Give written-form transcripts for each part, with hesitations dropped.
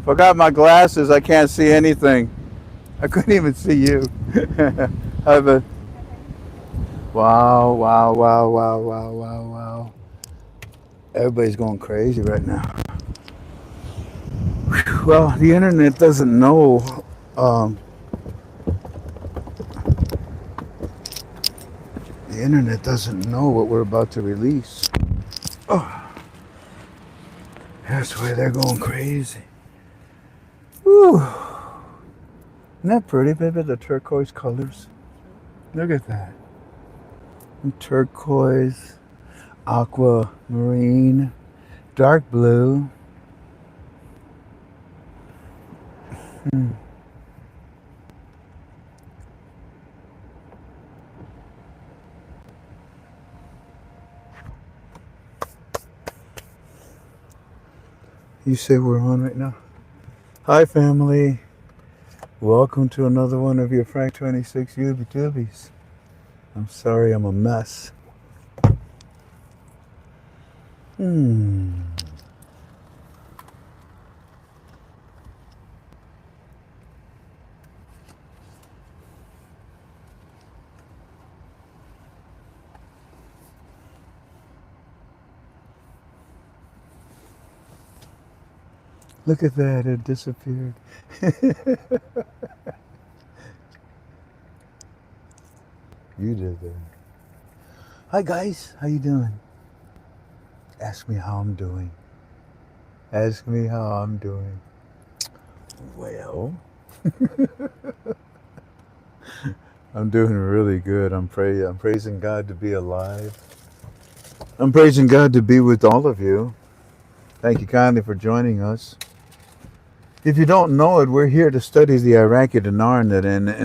Forgot my glasses. I can't see anything. I couldn't even see you. Have a wow, wow, wow, wow, wow, wow, wow. Everybody's going crazy right now. Well, the internet doesn't know. Um, the internet doesn't know what we're about to release. Oh, that's why they're going crazy. Whew. Isn't that pretty, baby? The turquoise colors. Look at that. Turquoise, aquamarine, dark blue. Hmm. You say we're on right now? Hi, family. Welcome to another one of your FRANK26 Tubies. I'm sorry I'm a mess. Look at that, it disappeared. You did that. Hi guys, how you doing? Ask me how I'm doing. Ask me how I'm doing. Well, I'm doing really good. I'm praising God to be alive. I'm praising God to be with all of you. Thank you kindly for joining us. If you don't know it, we're here to study the Iraqi dinar, and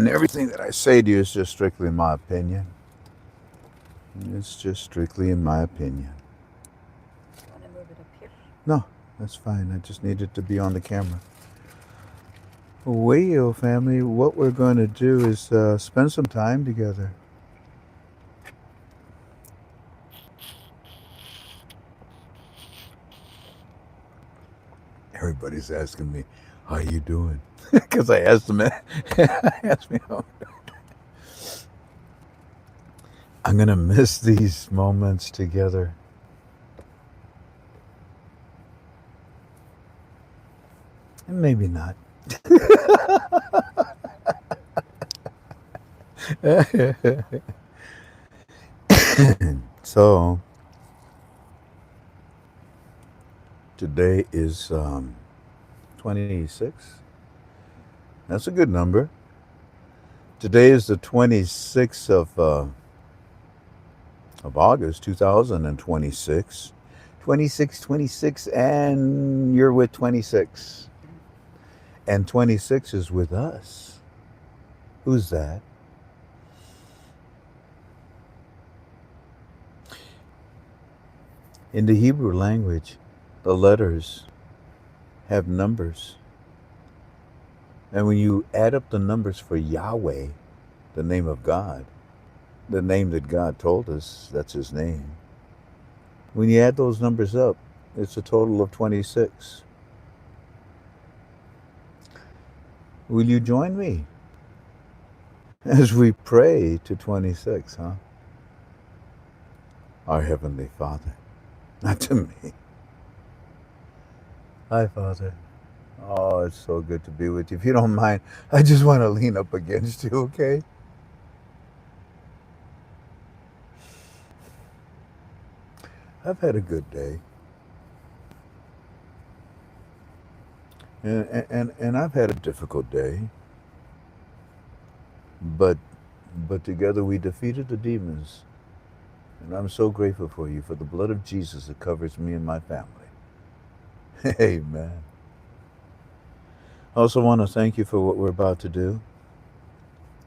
everything that I say to you is just strictly my opinion. It's just strictly in my opinion. Do you want to move it up here? No, that's fine. I just needed to be on the camera. Well, family, what we're going to do is spend some time together. Everybody's asking me, how you doing? Because I asked them, asked me how. I'm going to miss these moments together. And maybe not. So, today is 26. That's a good number. Today is the 26th of August, 2026. 26, 26, and you're with 26. And 26 is with us. Who's that? In the Hebrew language, the letters have numbers. And when you add up the numbers for Yahweh, the name of God, the name that God told us, that's his name. When you add those numbers up, it's a total of 26. Will you join me as we pray to 26, huh? Our Heavenly Father. Not to me. Hi, Father. Oh, it's so good to be with you. If you don't mind, I just want to lean up against you, okay? I've had a good day. And I've had a difficult day. But together we defeated the demons. And I'm so grateful for you, for the blood of Jesus that covers me and my family. Amen. I also want to thank you for what we're about to do.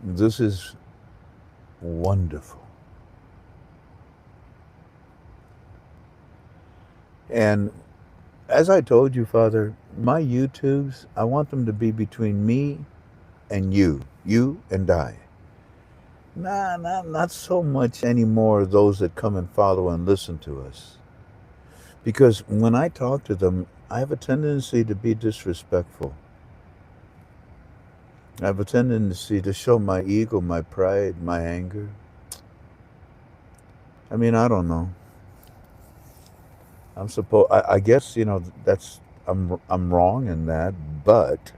This is wonderful. And as I told you, Father, my YouTubes, I want them to be between me and you and I. Not so much anymore those that come and follow and listen to us. Because when I talk to them, I have a tendency to be disrespectful. I have a tendency to show my ego, my pride, my anger. I mean, I don't know. I guess that's I'm wrong in that, but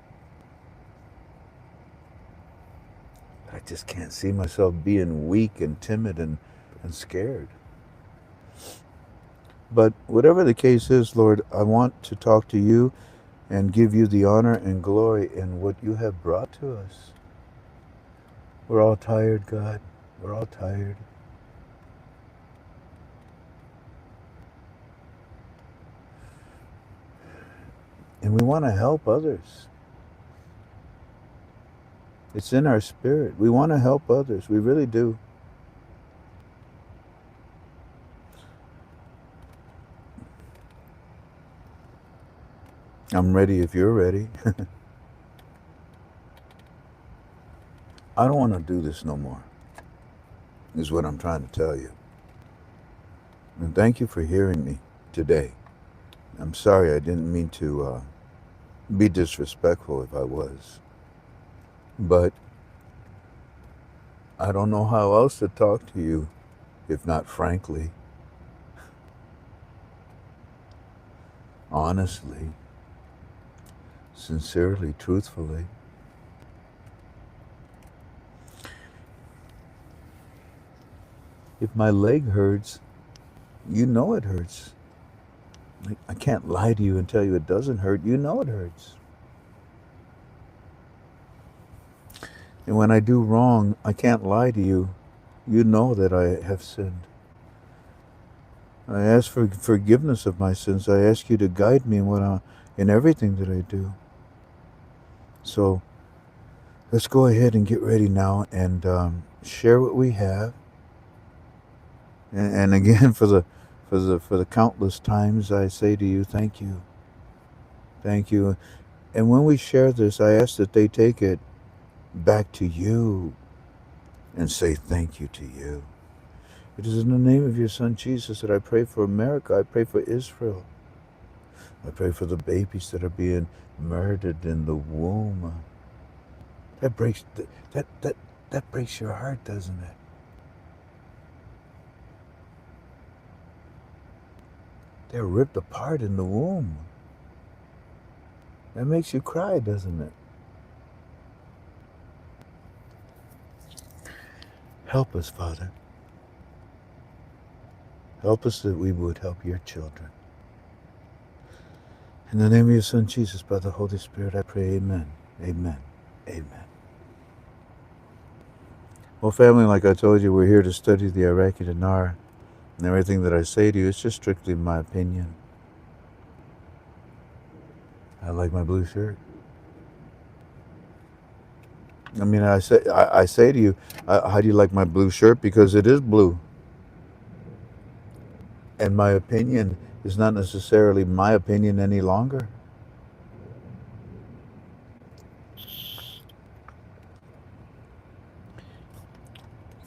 I just can't see myself being weak and timid and scared. But whatever the case is, Lord, I want to talk to you and give you the honor and glory in what you have brought to us. We're all tired, God. We're all tired. And we want to help others. It's in our spirit. We want to help others. We really do. I'm ready if you're ready. I don't want to do this no more, is what I'm trying to tell you. And thank you for hearing me today. I'm sorry I didn't mean to be disrespectful if I was. But I don't know how else to talk to you, if not frankly, honestly, sincerely, truthfully. If my leg hurts, you know it hurts. I can't lie to you and tell you it doesn't hurt. You know it hurts. And when I do wrong, I can't lie to you. You know that I have sinned. I ask for forgiveness of my sins. I ask you to guide me in everything that I do. So let's go ahead and get ready now and share what we have. And again, for the countless times I say to you, thank you. And when we share this, I ask that they take it back to you and say thank you to you. It is in the name of your Son Jesus that I pray for America. I pray for Israel. I pray for the babies that are being murdered in the womb. That breaks that breaks your heart, doesn't it? They're ripped apart in the womb. That makes you cry, doesn't it? Help us, Father. Help us that we would help your children. In the name of your Son, Jesus, by the Holy Spirit, I pray, amen, amen, amen. Well, family, like I told you, we're here to study the Iraqi dinar, and everything that I say to you is just strictly my opinion. I like my blue shirt. I mean, I say to you, how do you like my blue shirt? Because it is blue. And my opinion is not necessarily my opinion any longer.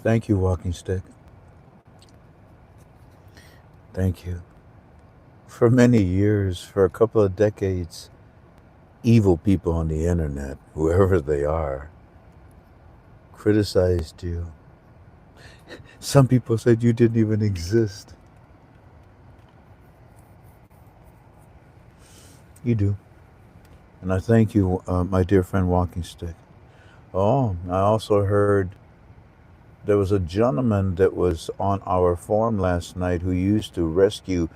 Thank you, Walking Stick. Thank you. For many years, for a couple of decades, evil people on the internet, whoever they are, criticized you. Some people said you didn't even exist. You do. And I thank you, my dear friend Walking Stick. Oh, I also heard there was a gentleman that was on our forum last night who used to rescue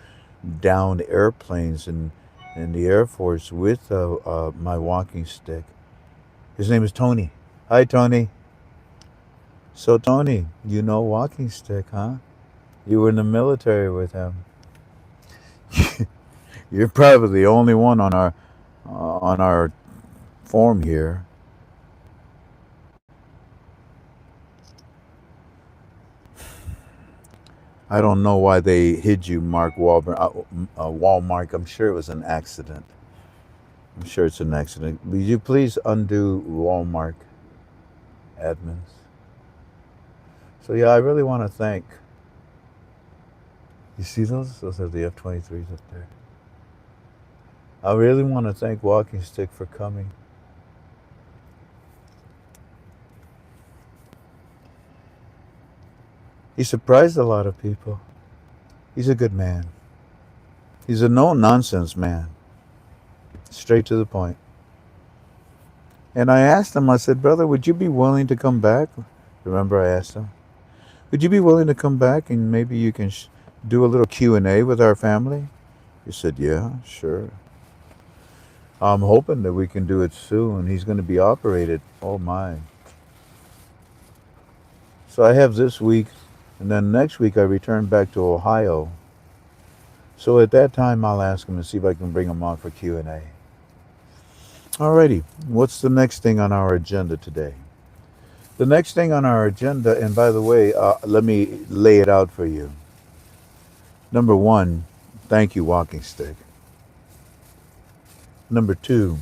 downed airplanes in the Air Force with my Walking Stick. His name is Tony. Hi, Tony. So, Tony, you know Walking Stick, huh? You were in the military with him. You're probably the only one on our forum here. I don't know why they hid you, Mark Wahlberg. Walmart. I'm sure it was an accident. I'm sure it's an accident. Will you please undo Walmart admins? So yeah, I really want to thank. You see those? Those are the F-23s up there. I really want to thank Walking Stick for coming. He surprised a lot of people. He's a good man. He's a no nonsense man, straight to the point. And I asked him, I said, brother, would you be willing to come back? Remember I asked him, would you be willing to come back and maybe you can do a little Q&A with our family? He said, yeah, sure. I'm hoping that we can do it soon. He's going to be operated. Oh my. So I have this week, and then next week I return back to Ohio. So at that time I'll ask him and see if I can bring him on for Q&A. Alrighty, what's the next thing on our agenda today? The next thing on our agenda, and by the way, let me lay it out for you. Number one, thank you, Walking Stick. Number two,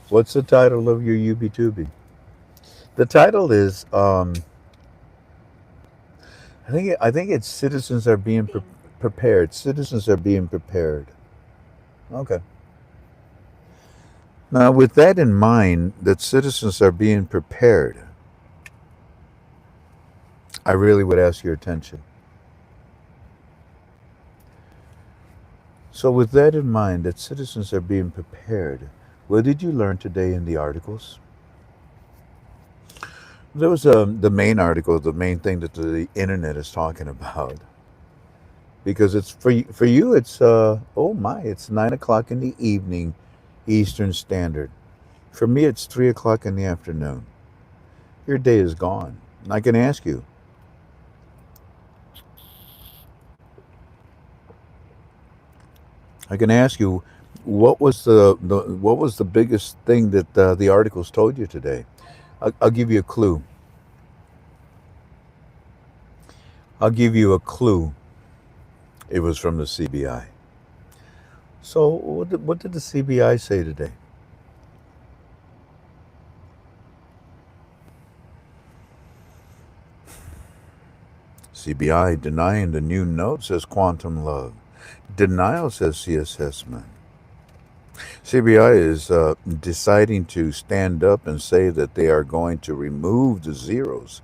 what's the title of your UB2B? The title is, I think it's Citizens Are Being Prepared. Citizens are being prepared. Okay. Now, with that in mind, that citizens are being prepared, I really would ask your attention. So, with that in mind, that citizens are being prepared, what did you learn today in the articles? There was the main article, the main thing that the internet is talking about, because it's for you. It's oh my, it's 9 o'clock in the evening, Eastern Standard. For me, it's 3 o'clock in the afternoon. Your day is gone. And I can ask you, what was the biggest thing that the articles told you today? I'll give you a clue. I'll give you a clue. It was from the CBI. So what did the CBI say today? CBI denying the new note, says Quantum Love. Denial, says C Assessment. CBI is deciding to stand up and say that they are going to remove the zeros.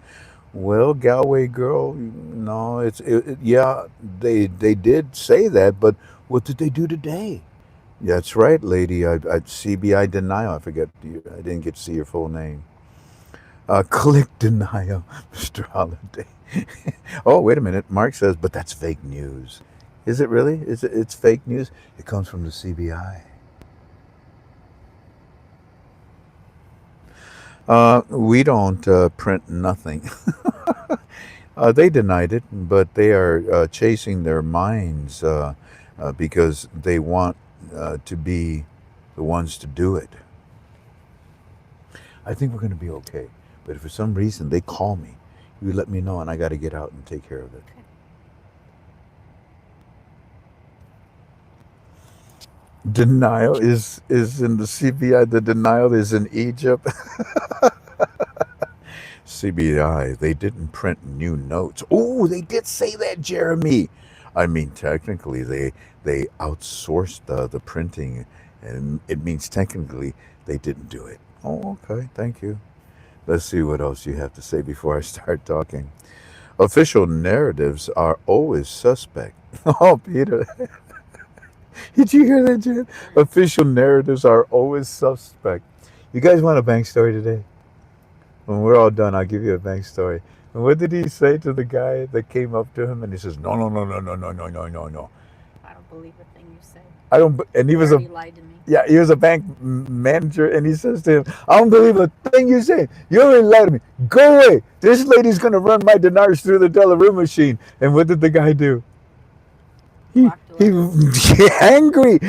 Well, Galway girl, no, yeah, they did say that, but what did they do today? That's right, lady. CBI denial. I forget. I didn't get to see your full name. Click denial, Mr. Holiday. Oh, wait a minute. Mark says, but that's fake news. Is it really? It's fake news? It comes from the CBI. We don't print nothing. They denied it, but they are chasing their minds because they want to be the ones to do it. I think we're going to be okay. But if for some reason they call me, you let me know and I got to get out and take care of it. Denial is in the CBI. The denial is in Egypt. CBI, they didn't print new notes. Oh, they did say that, Jeremy. I mean, technically, they outsourced the printing, and it means technically they didn't do it. Oh, okay. Thank you. Let's see what else you have to say before I start talking. Official narratives are always suspect. Oh, Peter. Did you hear that, Jen? Official narratives are always suspect. You guys want a bank story today? When we're all done, I'll give you a bank story. And what did he say to the guy that came up to him? And he says, no, no, no, no, no, no, no, no, no, no. I don't believe a thing you say. I don't. And he You was already lied to me. yeah, he was a bank manager, and he says to him, I don't believe a thing you say. You already lied to me. Go away. This lady's going to run my dinars through the Delaware machine. And what did the guy do? He angry.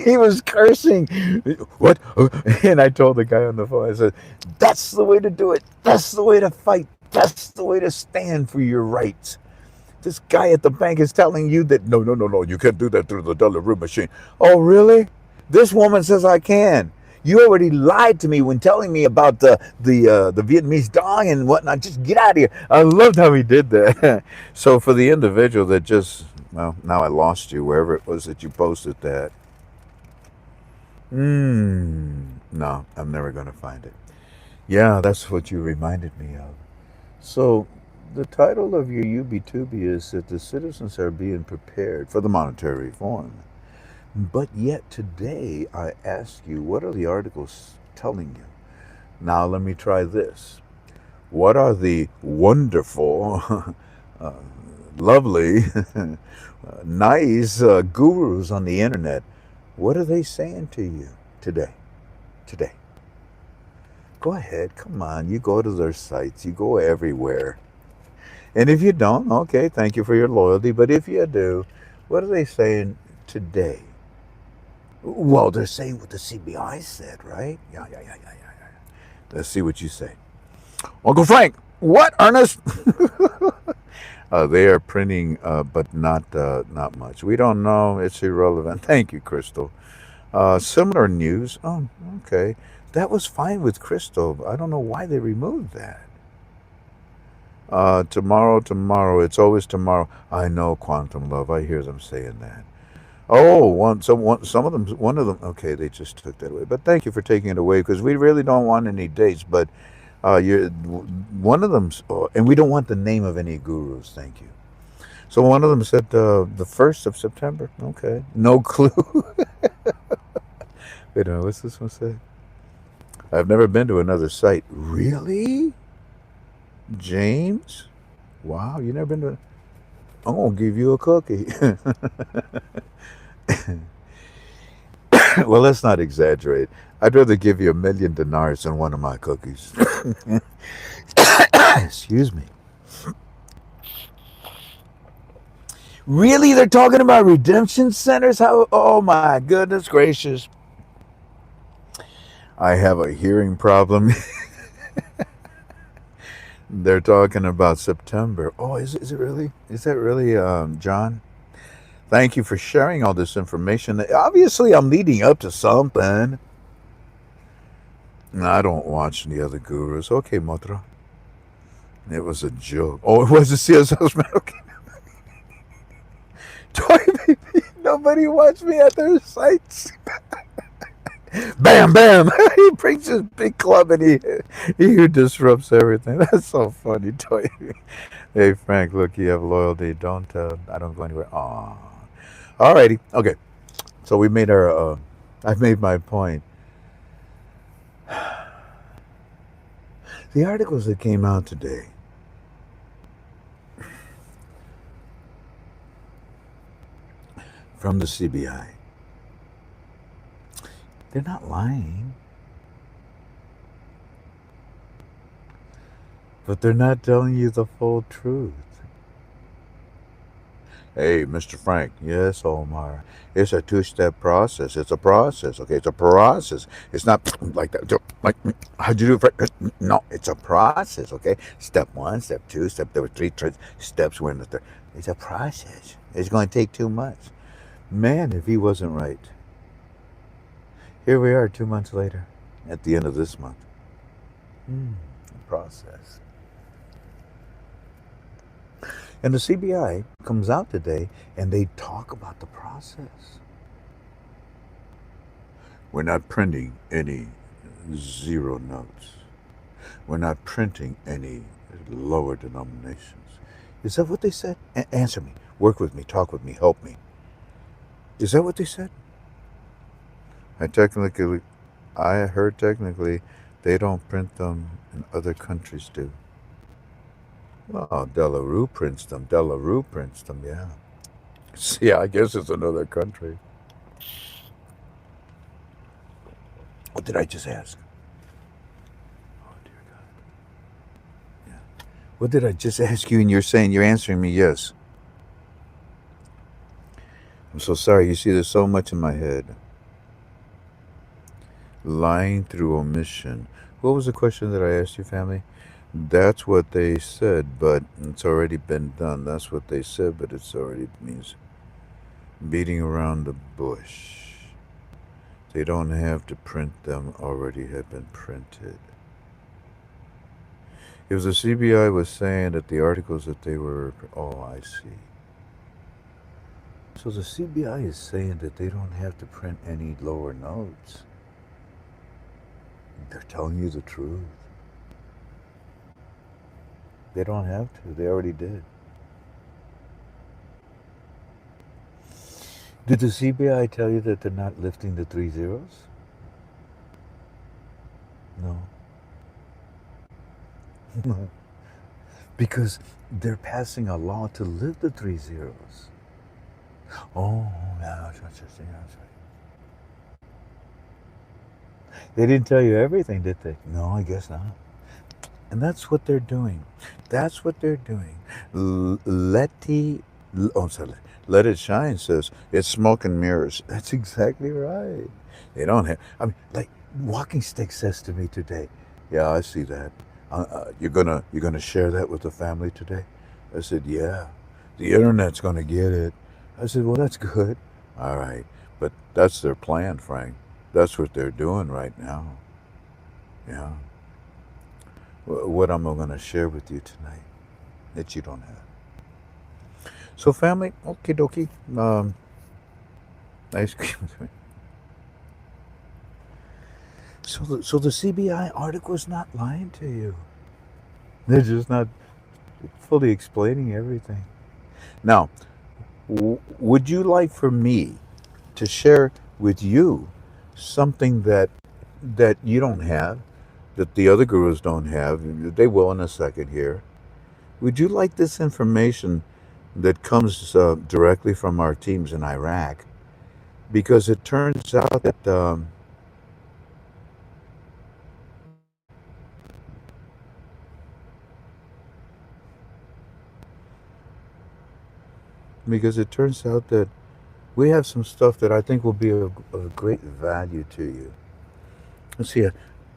He was cursing. What? And I told the guy on the phone, I said, that's the way to do it. That's the way to fight. That's the way to stand for your rights. This guy at the bank is telling you that, no, you can't do that through the Delaware machine. Oh, really? This woman says I can. You already lied to me when telling me about the Vietnamese dong and whatnot. Just get out of here. I loved how he did that. So for the individual that just, well, now I lost you wherever it was that you posted that. No, I'm never going to find it. Yeah, that's what you reminded me of. So, the title of your UB2B is that the citizens are being prepared for the monetary reform. But yet today I ask you, what are the articles telling you? Now let me try this. What are the wonderful, uh, lovely, nice gurus on the internet? What are they saying to you today? Today. Go ahead, come on. You go to their sites, you go everywhere. And if you don't, okay, thank you for your loyalty. But if you do, what are they saying today? Well, they're saying what the CBI said, right? Yeah. Let's see what you say. Uncle Frank, what, Ernest? They are printing, but not much. We don't know. It's irrelevant. Thank you, Crystal. Similar news. Oh, okay. That was fine with Crystal. I don't know why they removed that. Tomorrow. It's always tomorrow. I know, Quantum Love. I hear them saying that. Oh, some of them, one of them. Okay, they just took that away. But thank you for taking it away because we really don't want any dates. But you, one of them, and we don't want the name of any gurus. Thank you. So one of them said the 1st of September. Okay, no clue. Wait a minute, what's this one say? I've never been to another site. Really, James? Wow, you never been to? I'm gonna give you a cookie. Well, let's not exaggerate. I'd rather give you $1 million than one of my cookies. Excuse me. Really? They're talking about redemption centers? How? Oh my goodness gracious. I have a hearing problem. They're talking about September. Oh, is it really? Is that really, John? Thank you for sharing all this information. Obviously, I'm leading up to something. I don't watch the other gurus. Okay, Motra. It was a joke. Oh, it was a CSS man. Okay. Toy baby. Nobody watched me at their sites. Bam, bam. He brings his big club and he disrupts everything. That's so funny, Toy. Hey, Frank, look, you have loyalty. Don't, I don't go anywhere. Aw. Alrighty. Okay. So we made our, I've made my point. The articles that came out today, from the CBI, they're not lying. But they're not telling you the full truth. Hey, Mr. Frank. Yes, Omar. It's a two-step process. It's a process. Okay, it's a process. It's not like that. Like, how'd you do it? No, it's a process. Okay, step one, step two, step. There were three steps. We're in the third. It's a process. It's going to take too much. Man, if he wasn't right. Here we are 2 months later, at the end of this month. Process. And the CBI comes out today and they talk about the process. We're not printing any zero notes. We're not printing any lower denominations. Is that what they said? Answer me. Work with me. Talk with me. Help me. Is that what they said? I heard technically they don't print them and other countries do. Oh, Delarue prints them. Yeah. See, I guess it's another country. What did I just ask? Oh, dear God. Yeah. What did I just ask you? And you're answering me yes. I'm so sorry. You see, there's so much in my head. Lying through omission. What was the question that I asked you, family? That's what they said, but it's already been done. That's what they said, but it's already means beating around the bush. They don't have to print them, already have been printed. If the CBI was saying that the articles that they were, oh, I see. So the CBI is saying that they don't have to print any lower notes. They're telling you the truth. They don't have to. They already did. Did the CBI tell you that they're not lifting the three zeros? No. Because they're passing a law to lift the three zeros. Oh, yeah, that's right. They didn't tell you everything, did they? No, I guess not. And that's what they're doing. That's what they're doing. Sorry. Let It Shine says it's smoke and mirrors. That's exactly right. They don't have. I mean, like Walking Stick says to me today. Yeah, I see that. You're gonna share that with the family today. I said, yeah. The internet's gonna get it. I said, well, that's good. All right, but that's their plan, Frank. That's what they're doing right now. Yeah. What I'm going to share with you tonight that you don't have. So, family, okie dokie. Ice cream. So the CBI article is not lying to you. They're just not fully explaining everything. Now, would you like for me to share with you something that you don't have, that the other gurus don't have? They will in a second here. Would you like this information that comes directly from our teams in Iraq? Because it turns out that we have some stuff that I think will be of great value to you. Let's see,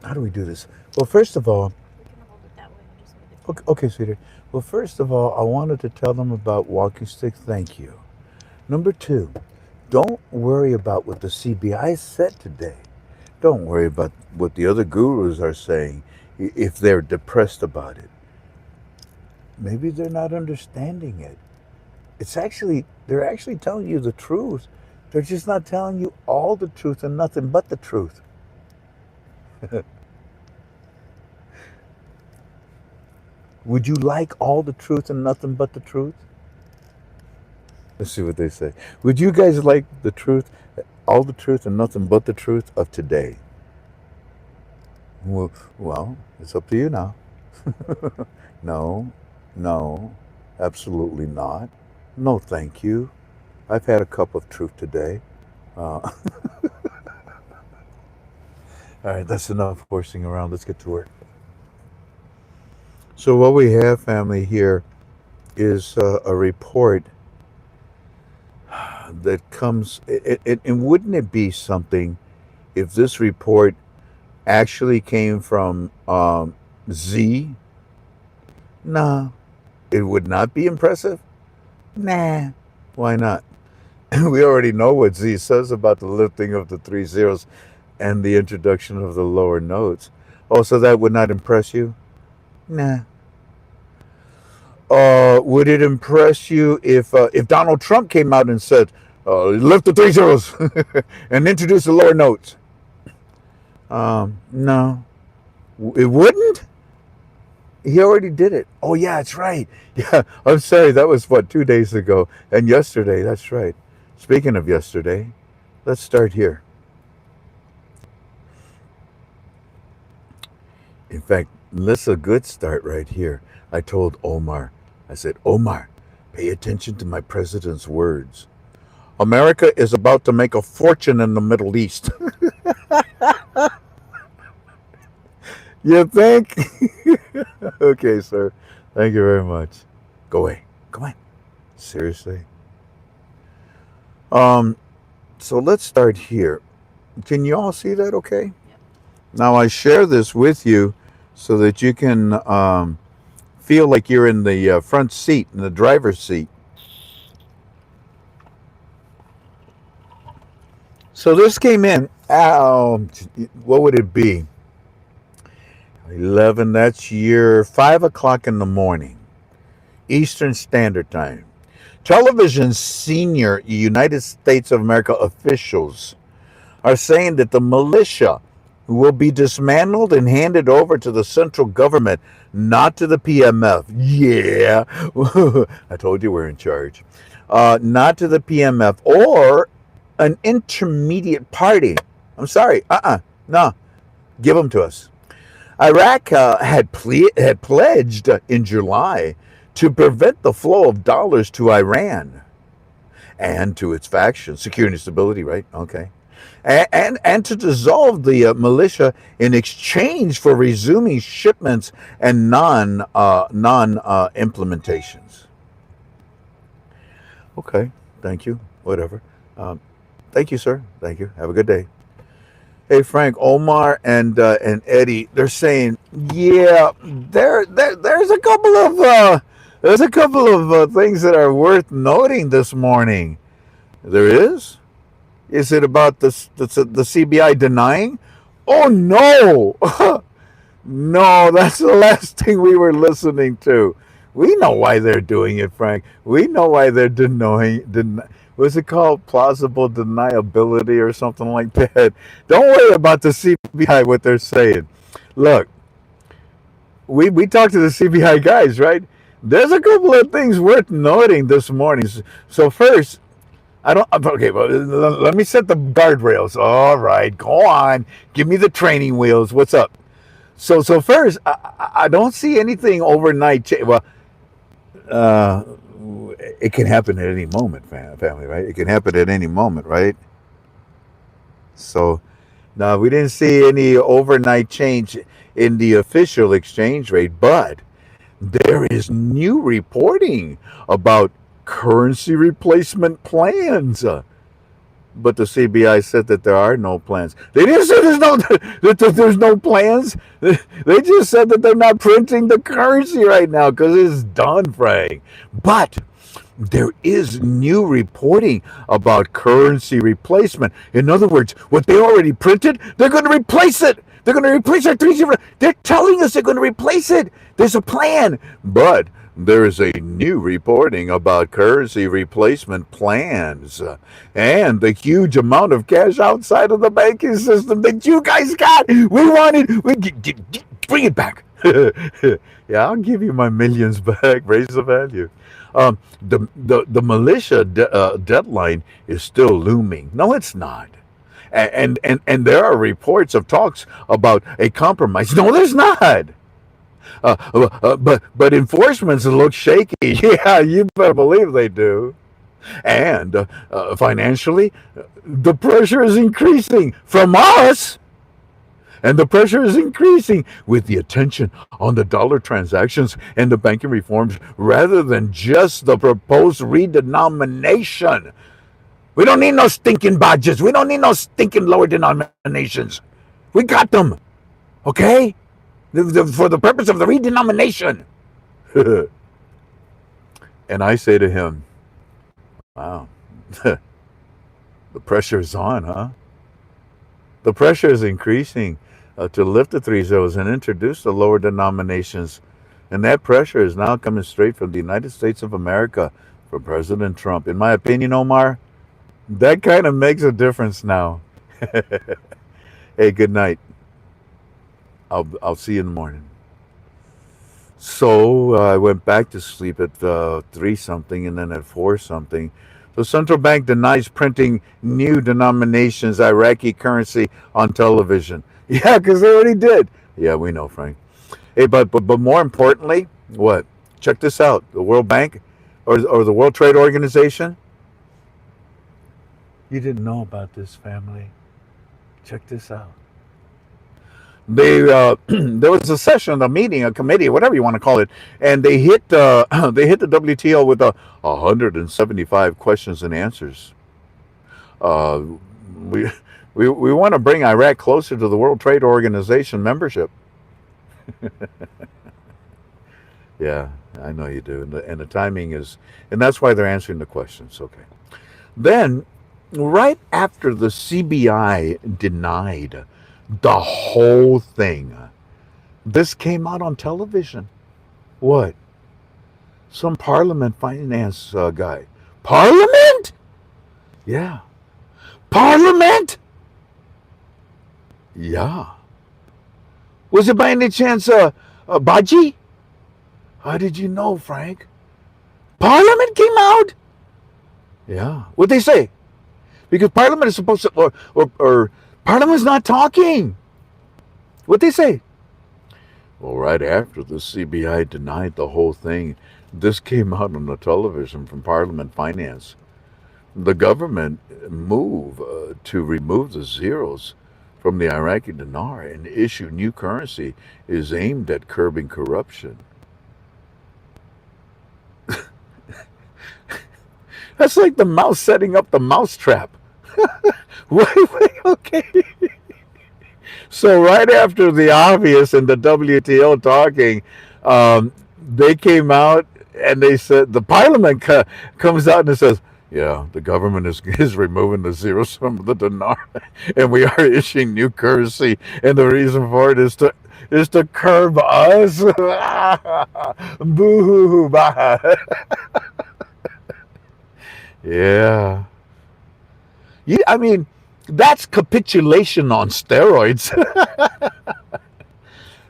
how do we do this? Well, first of all, We can hold it that way. I just made it okay, bigger. okay, sweetie. Well, first of all, I wanted to tell them about walking sticks. Thank you. Number two, don't worry about what the CBI said today. Don't worry about what the other gurus are saying if they're depressed about it. Maybe they're not understanding it. They're actually telling you the truth. They're just not telling you all the truth and nothing but the truth. Would you like all the truth and nothing but the truth? Let's see what they say. Would you guys like the truth, all the truth and nothing but the truth of today? Well, it's up to you now. No, no, absolutely not. No, thank you. I've had a cup of truth today. All right, that's enough horsing around. Let's get to work. So, what we have, family, here is a report that comes. And wouldn't it be something if this report actually came from Z? Nah. It would not be impressive? Nah. Why not? We already know what Z says about the lifting of the three zeros and the introduction of the lower notes. Oh, so that would not impress you? Nah. Would it impress you if Donald Trump came out and said, lift the three zeros and introduce the lower notes? No. It wouldn't? He already did it. Oh, yeah, that's right. Yeah, I'm sorry. That was what, 2 days ago. And yesterday, that's right. Speaking of yesterday, let's start here. In fact, let's a good start right here. I told Omar, I said, Omar, pay attention to my president's words. America is about to make a fortune in the Middle East. You think? Okay, sir. Thank you very much. Go away. Come on. Seriously. Um, so let's start here. Can you all see that okay? Yep. Now I share this with you so that you can feel like you're in the front seat, in the driver's seat. So this came in. Um, what would it be? 11, that's your 5 o'clock in the morning, Eastern Standard Time. Television senior United States of America officials are saying that the militia will be dismantled and handed over to the central government, not to the PMF. Yeah, I told you we're in charge. Not to the PMF or an intermediate party. I'm sorry. No, give them to us. Iraq had pledged in July to prevent the flow of dollars to Iran and to its factions, security and stability, right? Okay. And to dissolve the militia in exchange for resuming shipments and non implementations. Okay, thank you. Whatever. Um, Thank you, sir. Thank you. Have a good day. Hey, Frank, Omar, and Eddie, they're saying, yeah, there's a couple of things that are worth noting this morning. There is. Is it about the CBI denying? Oh no, no, that's the last thing we were listening to. We know why they're doing it, Frank. We know why they're what's it called? Plausible deniability or something like that. Don't worry about the CBI, what they're saying. Look, we talked to the CBI guys, right? There's a couple of things worth noting this morning. So first, I don't. Okay, well, let me set the guardrails. All right, go on. Give me the training wheels. What's up? So first, I don't see anything overnight. Well, uh, it can happen at any moment, family, right? It can happen at any moment, right? So, no, we didn't see any overnight change in the official exchange rate, but there is new reporting about currency replacement plans. But the CBI said that there are no plans. They didn't say there's no plans. They just said that they're not printing the currency right now because it's done, Frank. But there is new reporting about currency replacement. In other words, what they already printed, they're going to replace it. They're going to replace our 3 0. They're telling us they're going to replace it. There's a plan. But there is a new reporting about currency replacement plans and the huge amount of cash outside of the banking system that you guys got. Bring it back. Yeah, I'll give you my millions back. Raise the value. The militia deadline is still looming. No, it's not. And there are reports of talks about a compromise. No, there's not. But enforcements look shaky. Yeah, you better believe they do. And financially, the pressure is increasing from us. And the pressure is increasing with the attention on the dollar transactions and the banking reforms rather than just the proposed redenomination. We don't need no stinking budgets. We don't need no stinking lower denominations. We got them. Okay? For the purpose of the redenomination. And I say to him, wow, the pressure is on, huh? The pressure is increasing to lift the 3 zeros and introduce the lower denominations. And that pressure is now coming straight from the United States of America from President Trump. In my opinion, Omar, that kind of makes a difference now. Hey, good night. I'll see you in the morning. So I went back to sleep at 3 something and then at 4 something. The central bank denies printing new denominations Iraqi currency on television. Yeah, because they already did. Yeah, we know, Frank. Hey, but more importantly, what? Check this out. The World Bank or the World Trade Organization. You didn't know about this, family. Check this out. They there was a session, a meeting, a committee, whatever you want to call it, and they hit they hit the WTO with 175 questions and answers. Uh, we we want to bring Iraq closer to the World Trade Organization membership. Yeah, I know you do, and the timing is, and that's why they're answering the questions. Okay, then Right after the CBI denied the whole thing, this came out on television. What? Some Parliament finance guy. Parliament? Yeah. Parliament? Yeah. Was it by any chance Baji? How did you know, Frank? Parliament came out? Yeah. What'd they say? Because Parliament is supposed to, or Parliament's not talking. What'd they say? Well, right after the CBI denied the whole thing, this came out on the television from Parliament Finance. The government move to remove the zeros from the Iraqi dinar and issue new currency is aimed at curbing corruption. That's like the mouse setting up the mousetrap. Wait, okay. So right after the obvious and the WTO talking, they came out and they said the Parliament comes out and it says, "Yeah, the government is removing the zeros from the dinar, and we are issuing new currency, and the reason for it is to curb us." Boo hoo hoo, bah. Yeah. I mean, that's capitulation on steroids.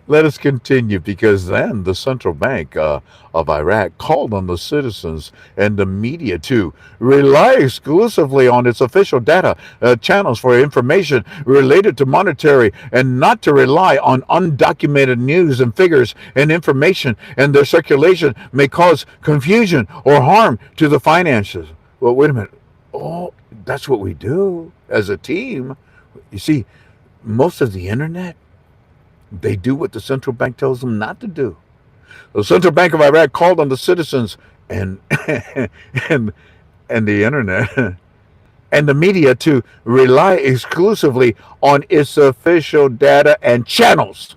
Let us continue because then the central bank of Iraq called on the citizens and the media to rely exclusively on its official data channels for information related to monetary and not to rely on undocumented news and figures and information, and their circulation may cause confusion or harm to the finances. Well, wait a minute. Oh, that's what we do as a team. You see, most of the internet, they do what the central bank tells them not to do. The Central Bank of Iraq called on the citizens and and and the internet and the media to rely exclusively on its official data and channels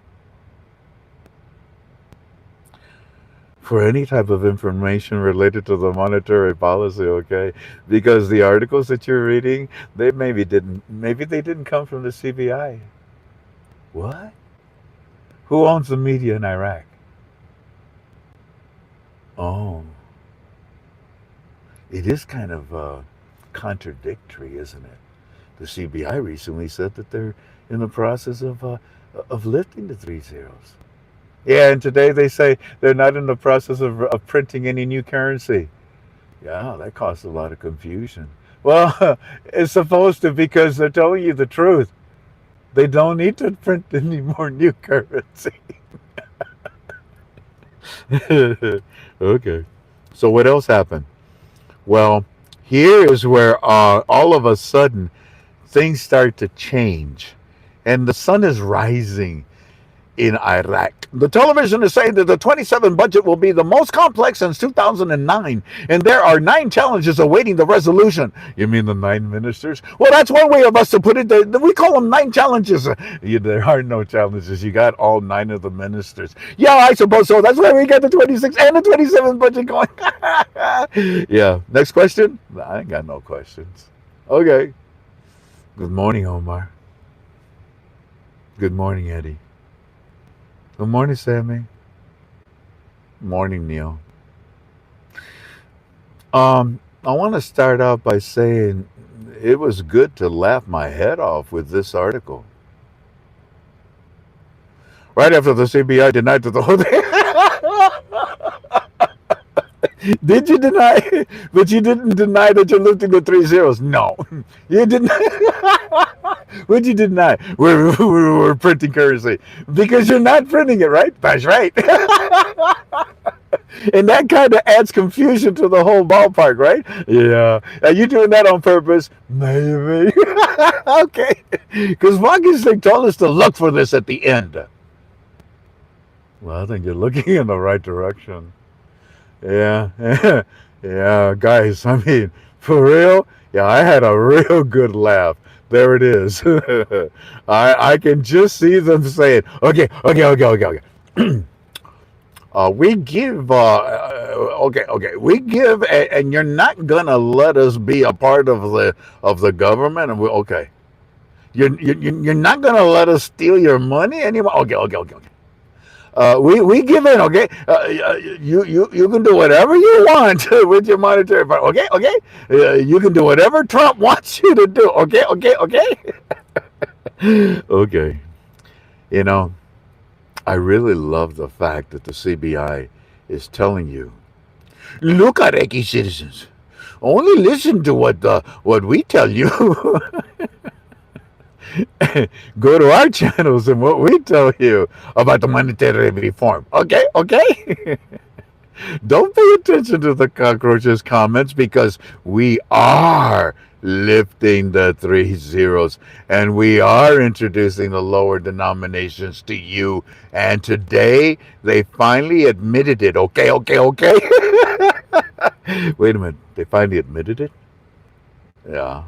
for any type of information related to the monetary policy, okay? Because the articles that you're reading, maybe they didn't come from the CBI. What? Who owns the media in Iraq? Oh, it is kind of contradictory, isn't it? The CBI recently said that they're in the process of lifting the three zeros. Yeah, and today they say they're not in the process of printing any new currency. Yeah, that caused a lot of confusion. Well, it's supposed to because they're telling you the truth. They don't need to print any more new currency. Okay. So what else happened? Well, here is where all of a sudden things start to change, and the sun is rising in Iraq. The television is saying that the 27 budget will be the most complex since 2009, and there are 9 challenges awaiting the resolution. You mean the 9 ministers? Well, that's one way of us to put it. We call them 9 challenges. There are no challenges. You got all 9 of the ministers. Yeah, I suppose so. That's why we got the 26 and the 27 budget going. Yeah. Next question? I ain't got no questions. Okay. Good morning, Omar. Good morning, Eddie. Good morning, Sammy. Morning, Neil. I want to start out by saying it was good to laugh my head off with this article. Right after the CBI denied the whole thing. Did you deny? But you didn't deny that you're lifting the three zeros. No, you didn't. What'd you deny? We're printing currency because you're not printing it, right? That's right. And that kind of adds confusion to the whole ballpark, right? Yeah. Are you doing that on purpose? Maybe. Okay. Because Marcus told us to look for this at the end. Well, I think you're looking in the right direction. Yeah. Yeah, guys, I mean, for real, yeah, I had a real good laugh. There it is. I can just see them saying, okay, okay, okay, okay, okay. We give, okay, we give, and you're not gonna let us be a part of the government. And okay, you're not gonna let us steal your money anymore. Okay. We give in, okay? You can do whatever you want with your monetary fund, okay. You can do whatever Trump wants you to do, okay. Okay, you know, I really love the fact that the CBI is telling you, look at Eki citizens. Only listen to what we tell you. Go to our channels and what we tell you about the monetary reform. Okay. Don't pay attention to the cockroaches comments because we are lifting the three zeros and we are introducing the lower denominations to you. And today they finally admitted it. Okay. Wait a minute. They finally admitted it? Yeah.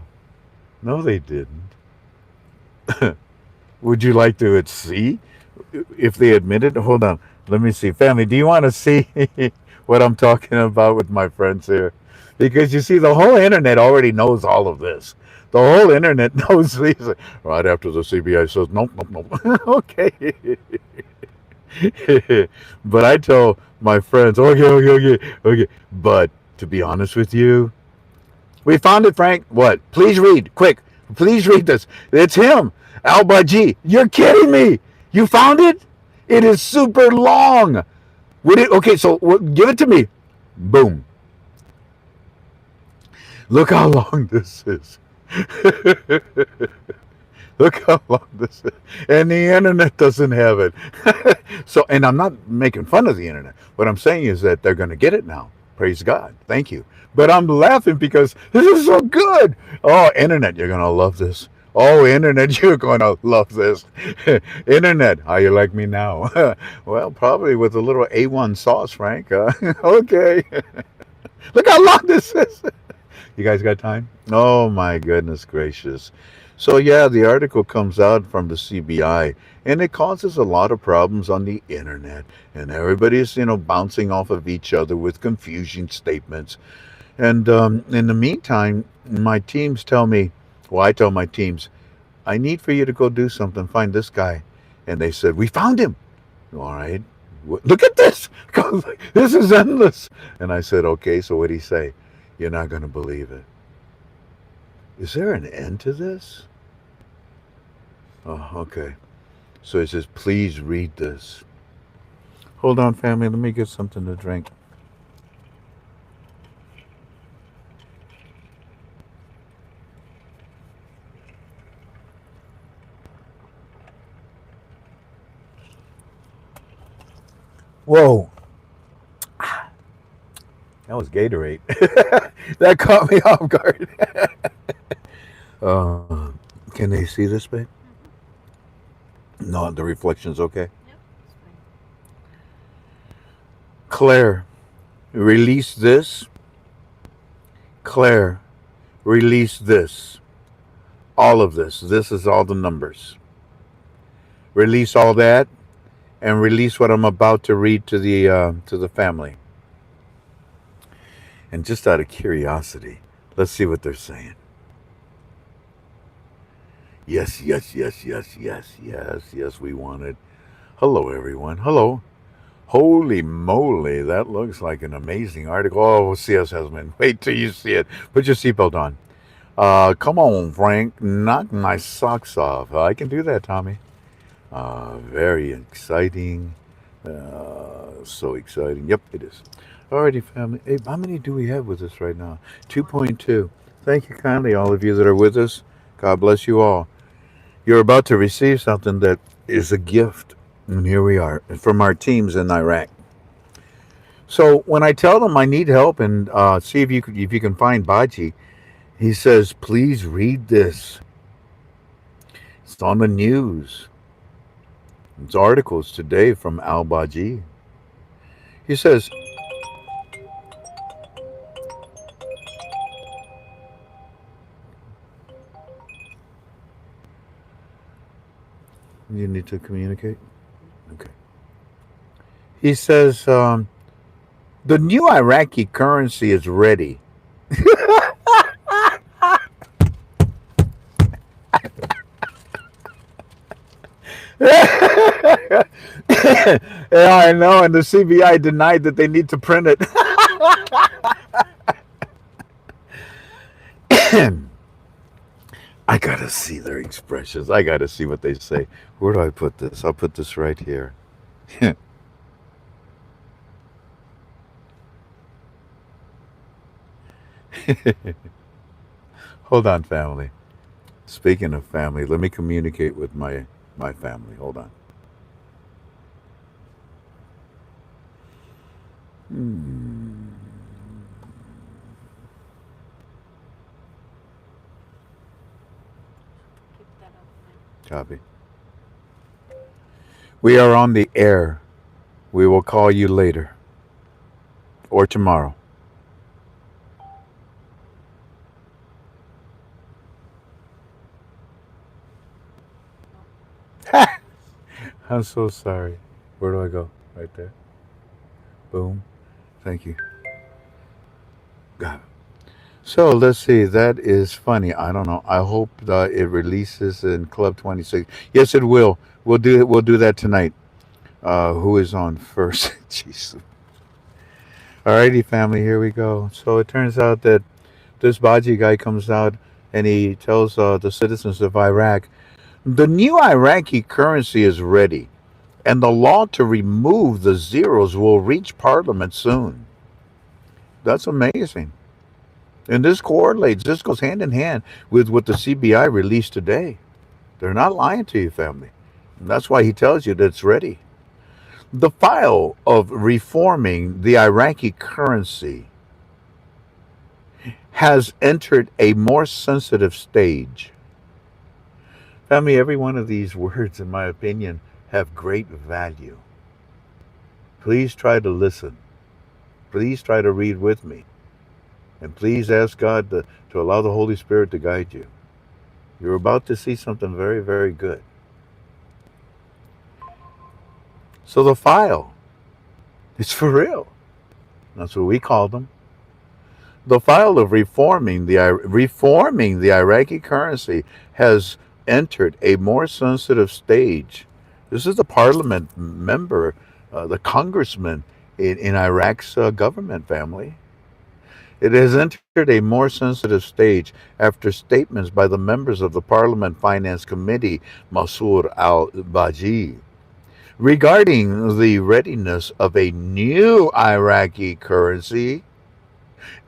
No, they didn't. Would you like to see if they admit it? Hold on. Let me see. Family, do you want to see what I'm talking about with my friends here? Because you see, the whole internet already knows all of this. The whole internet knows these. Right after the CBI says, nope. Okay. But I tell my friends, okay. But to be honest with you, we found it, Frank. What? Please read. Quick. Please read this. It's him. Al Baji. You're kidding me. You found it? It is super long. Would it? Okay, so give it to me. Boom. Look how long this is. Look how long this is. And the internet doesn't have it. So, and I'm not making fun of the internet. What I'm saying is that they're going to get it now. Praise God. Thank you. But I'm laughing because this is so good. Oh, internet, you're going to love this. Oh, internet, you're going to love this. Internet, how you like me now? Well, probably with a little A1 sauce, Frank. Okay. Look how long this is. You guys got time? Oh my goodness gracious. So yeah, the article comes out from the CBI and it causes a lot of problems on the internet and everybody's, bouncing off of each other with confusing statements. And in the meantime, my teams tell me, well, I tell my teams, I need for you to go do something, find this guy. And they said, we found him. All right. Look at this. This is endless. And I said, okay, so what'd he say? You're not going to believe it. Is there an end to this? Oh, okay. So it says, please read this. Hold on, family. Let me get something to drink. Whoa. That was Gatorade. That caught me off guard. uh, can they see this, babe? No, the reflection's okay. Yep, it's fine. Claire, release this. Claire, release this. All of this. This is all the numbers. Release all that, and release what I'm about to read to the family. And just out of curiosity, let's see what they're saying. Yes, we want it. Hello, everyone. Hello. Holy moly, that looks like an amazing article. Oh, C.S. Hesman, wait till you see it. Put your seatbelt on. Come on, Frank, knock my socks off. I can do that, Tommy. Very exciting. So exciting. Yep, it is. Alrighty, family. Hey, how many do we have with us right now? 2.2. Thank you kindly, all of you that are with us. God bless you all. You're about to receive something that is a gift. And here we are from our teams in Iraq. So when I tell them I need help and see if you can find Baji, he says, please read this. It's on the news. It's articles today from Al Baji. He says, you need to communicate? Okay. He says the new Iraqi currency is ready. Yeah, I know, and the CBI denied that they need to print it. I gotta see their expressions. I gotta see what they say. Where do I put this? I'll put this right here. Hold on, family. Speaking of family, let me communicate with my family. Hold on. Hmm. Keep that up, man. Copy. We are on the air. We will call you later or tomorrow. No. I'm so sorry. Where do I go? Right there. Boom. Thank you. Got it. So let's see. That is funny. I don't know. I hope it releases in Club 26. Yes, it will. We'll do it. We'll do that tonight. Who is on first? Jeez. Alrighty, family. Here we go. So it turns out that this Baji guy comes out and he tells the citizens of Iraq the new Iraqi currency is ready, and the law to remove the zeros will reach Parliament soon. That's amazing. And this correlates, this goes hand in hand with what the CBI released today. They're not lying to you, family. And that's why he tells you that it's ready. The file of reforming the Iraqi currency has entered a more sensitive stage. Family, every one of these words, in my opinion, have great value. Please try to listen. Please try to read with me. And please ask God to allow the Holy Spirit to guide you. You're about to see something very, very good. So the file, it's for real. That's what we call them. The file of reforming the Iraqi currency has entered a more sensitive stage. This is the parliament member, the congressman in Iraq's government family. It has entered a more sensitive stage after statements by the members of the Parliament Finance Committee, Masur al Baji, regarding the readiness of a new Iraqi currency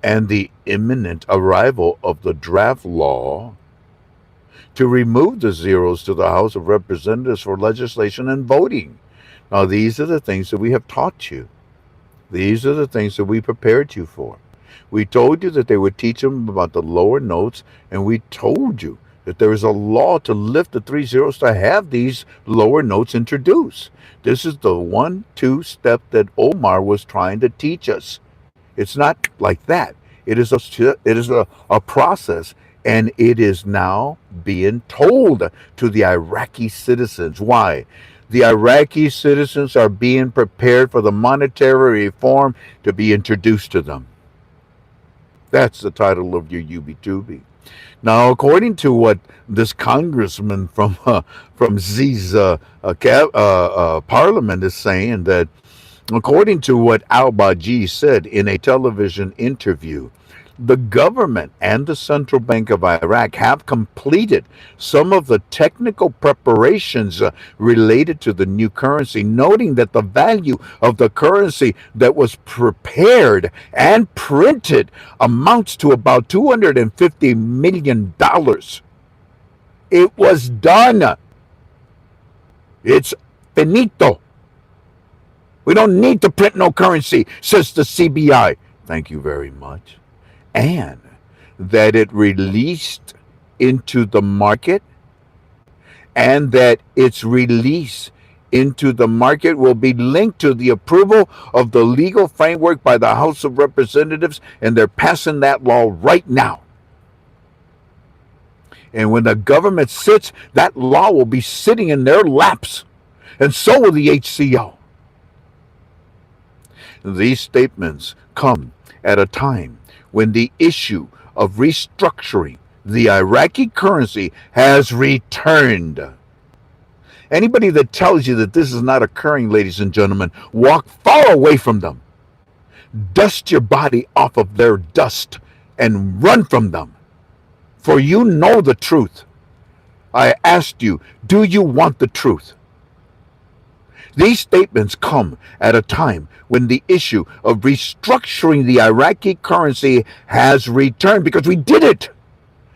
and the imminent arrival of the draft law to remove the zeros to the House of Representatives for legislation and voting. Now, these are the things that we have taught you. These are the things that we prepared you for. We told you that they would teach them about the lower notes, and we told you that there is a law to lift the three zeros to have these lower notes introduced. This is the 1-2 step that Omar was trying to teach us. It's not like that. It is a process, and it is now being told to the Iraqi citizens. Why? The Iraqi citizens are being prepared for the monetary reform to be introduced to them. That's the title of your UB2B. Now, according to what this congressman from Z's parliament is saying, that according to what al-Baji said in a television interview, the government and the Central Bank of Iraq have completed some of the technical preparations related to the new currency, noting that the value of the currency that was prepared and printed amounts to about $250 million. It was done. It's finito. We don't need to print no currency, says the CBI. Thank you very much. And that it released into the market, and that its release into the market will be linked to the approval of the legal framework by the House of Representatives, and they're passing that law right now. And when the government sits, that law will be sitting in their laps, and so will the HCO. These statements come at a time when the issue of restructuring the Iraqi currency has returned. Anybody that tells you that this is not occurring, ladies and gentlemen, walk far away from them. Dust your body off of their dust and run from them. For you know the truth. I asked you, do you want the truth? These statements come at a time when the issue of restructuring the Iraqi currency has returned because we did it.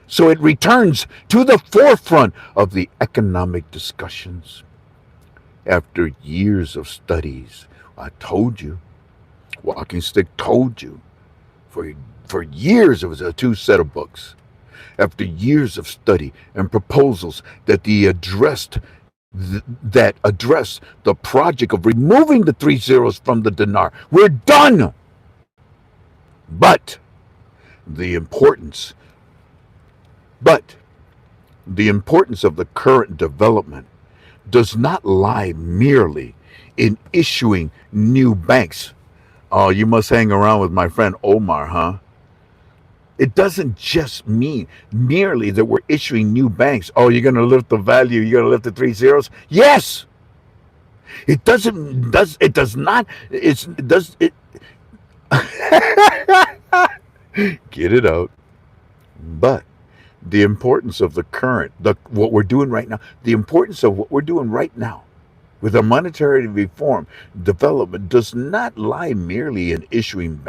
So it returns to the forefront of the economic discussions. After years of studies, I told you, Walking Stick told you, for years it was a two set of books. After years of study and proposals that address the project of removing the three zeros from the dinar. We're done. But the importance, but the importance of the current development does not lie merely in issuing new banks. Oh, you must hang around with my friend Omar, huh? It doesn't just mean merely that we're issuing new banks. Oh, you're going to lift the value. You're going to lift the three zeros. Yes. It doesn't. It does not. It does. It. Get it out. But the importance of the current, what we're doing right now, the importance of what we're doing right now with a monetary reform development does not lie merely in issuing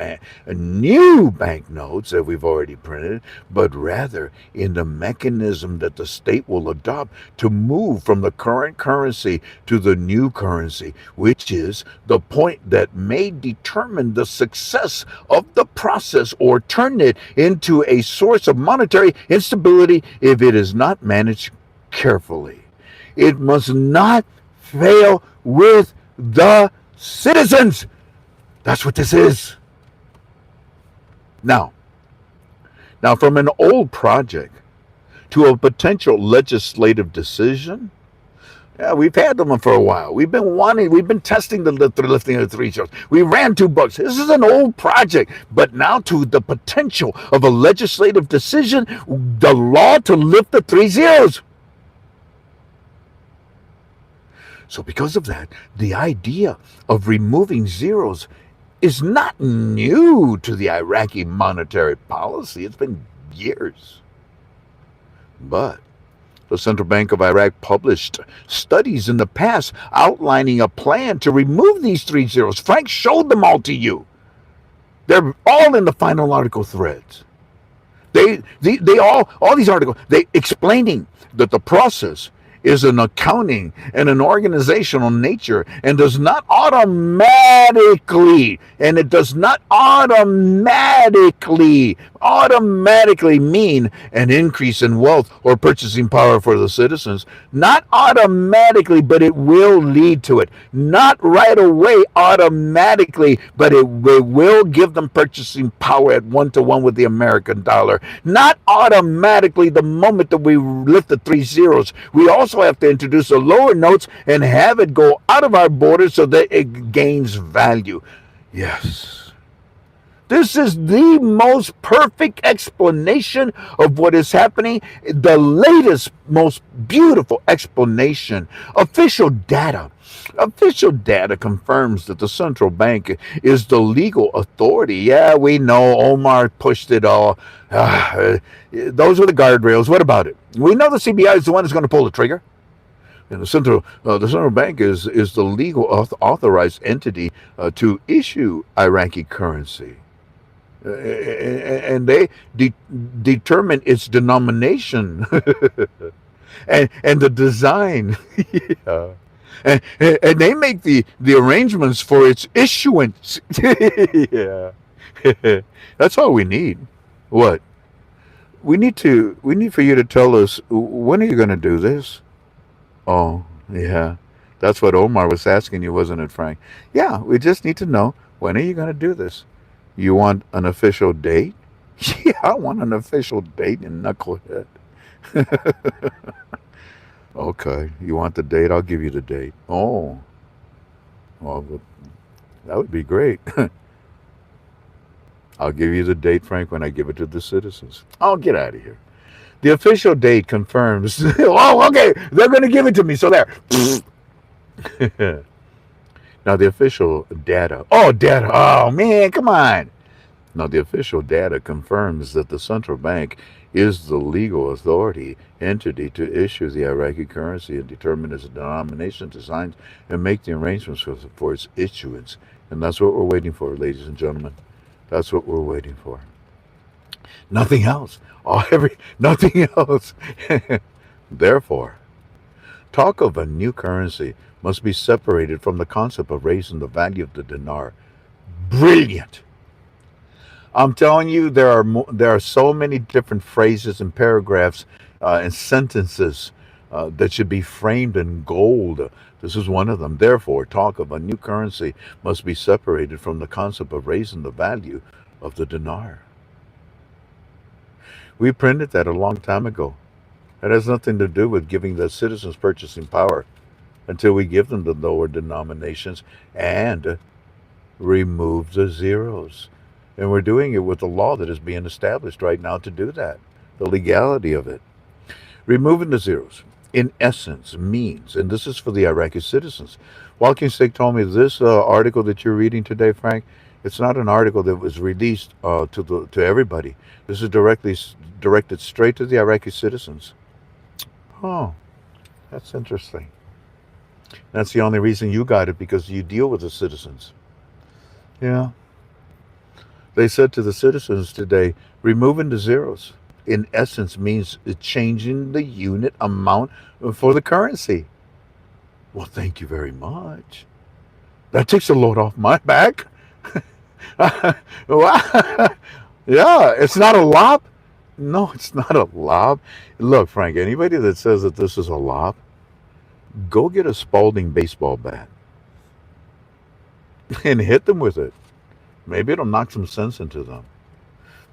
new banknotes that we've already printed, but rather in the mechanism that the state will adopt to move from the current currency to the new currency, which is the point that may determine the success of the process or turn it into a source of monetary instability if it is not managed carefully. It must not fail with the citizens. That's what this is. Now, from an old project to a potential legislative decision, yeah, we've had them for a while. We've been testing the lifting of the three zeros. We ran 2 books. This is an old project, but now to the potential of a legislative decision, the law to lift the three zeros. So because of that, the idea of removing zeros is not new to the Iraqi monetary policy. It's been years. But the Central Bank of Iraq published studies in the past outlining a plan to remove these three zeros. Frank showed them all to you. They're all in the final article threads. They all these articles, they explaining that the process is an accounting and an organizational nature and does not automatically mean an increase in wealth or purchasing power for the citizens. Not automatically, but it will lead to it. Not right away automatically, but it will give them purchasing power at 1-to-1 with the American dollar. Not automatically the moment that we lift the three zeros. We also have to introduce the lower notes and have it go out of our borders so that it gains value. Yes. This is the most perfect explanation of what is happening. The latest, most beautiful explanation. Official data confirms that the central bank is the legal authority. Yeah, we know Omar pushed it all. Those were the guardrails. What about it? We know the CBI is the one that's going to pull the trigger. And the central bank is the legal authorized entity to issue Iraqi currency. And they determine its denomination and the design. Yeah. And they make the arrangements for its issuance. Yeah. That's all we need. What? We need for you to tell us, when are you going to do this? Oh, yeah. That's what Omar was asking you, wasn't it, Frank? Yeah, we just need to know, when are you going to do this? You want an official date? Yeah, I want an official date, in knucklehead. Okay, you want the date? I'll give you the date. Oh, well, That would be great. I'll give you the date, Frank, when I give it to the citizens. Oh, get out of here. The official date confirms. Oh, okay. They're going to give it to me. So there. Now, the official data. Oh, data. Oh, man, come on. Now, the official data confirms that the central bank is the legal authority entity to issue the Iraqi currency and determine its denomination, designs, and make the arrangements for its issuance. And that's what we're waiting for, ladies and gentlemen. That's what we're waiting for. Nothing else. Nothing else. Therefore, talk of a new currency must be separated from the concept of raising the value of the dinar. Brilliant. I'm telling you, there are so many different phrases and paragraphs and sentences that should be framed in gold. This is one of them. Therefore, talk of a new currency must be separated from the concept of raising the value of the dinar. We printed that a long time ago. It has nothing to do with giving the citizens purchasing power until we give them the lower denominations and remove the zeros. And we're doing it with the law that is being established right now to do that, the legality of it. Removing the zeros, in essence, means, and this is for the Iraqi citizens. Walking Stick told me this article that you're reading today, Frank, it's not an article that was released to everybody. This is directed straight to the Iraqi citizens. Oh, that's interesting. That's the only reason you got it, because you deal with the citizens. Yeah. They said to the citizens today, removing the zeros, in essence, means changing the unit amount for the currency. Well, thank you very much. That takes a load off my back. Wow. Yeah, it's not a lob. No, it's not a lob. Look, Frank, anybody that says that this is a lob, go get a Spalding baseball bat and hit them with it. Maybe it'll knock some sense into them.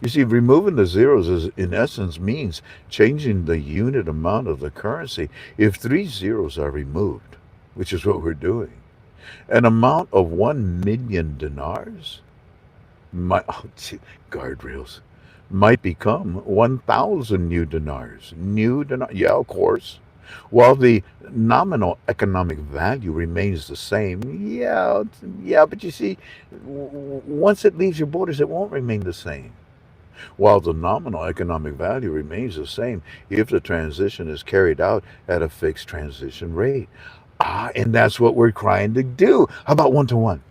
You see, removing the zeros is, in essence, means changing the unit amount of the currency. If three zeros are removed, which is what we're doing, an amount of 1 million dinars might, guardrails, might become 1,000 new dinars. New dinars, yeah, of course. While the nominal economic value remains the same, yeah, but you see, once it leaves your borders, it won't remain the same. While the nominal economic value remains the same if the transition is carried out at a fixed transition rate. And that's what we're trying to do. How about 1 to 1?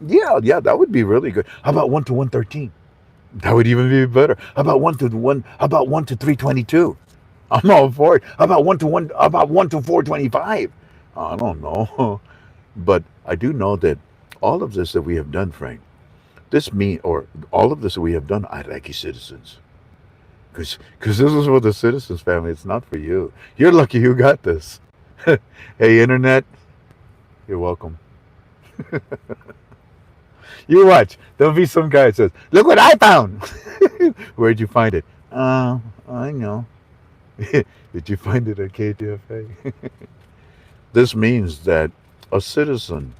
Yeah, that would be really good. How about 1 to 113? That would even be better. How about 1 to 1? How about 1 to 322? I'm all for it. How about 1 to 1? How about 1 to 425? I don't know, but I do know that all of this that we have done, Frank, or all of this that we have done, Iraqi citizens, because this is for the citizens, family. It's not for you. You're lucky you got this. Hey, internet, you're welcome. You watch. There'll be some guy that says, "Look what I found." Where'd you find it? I know. Did you find it at KTFA? This means that a citizen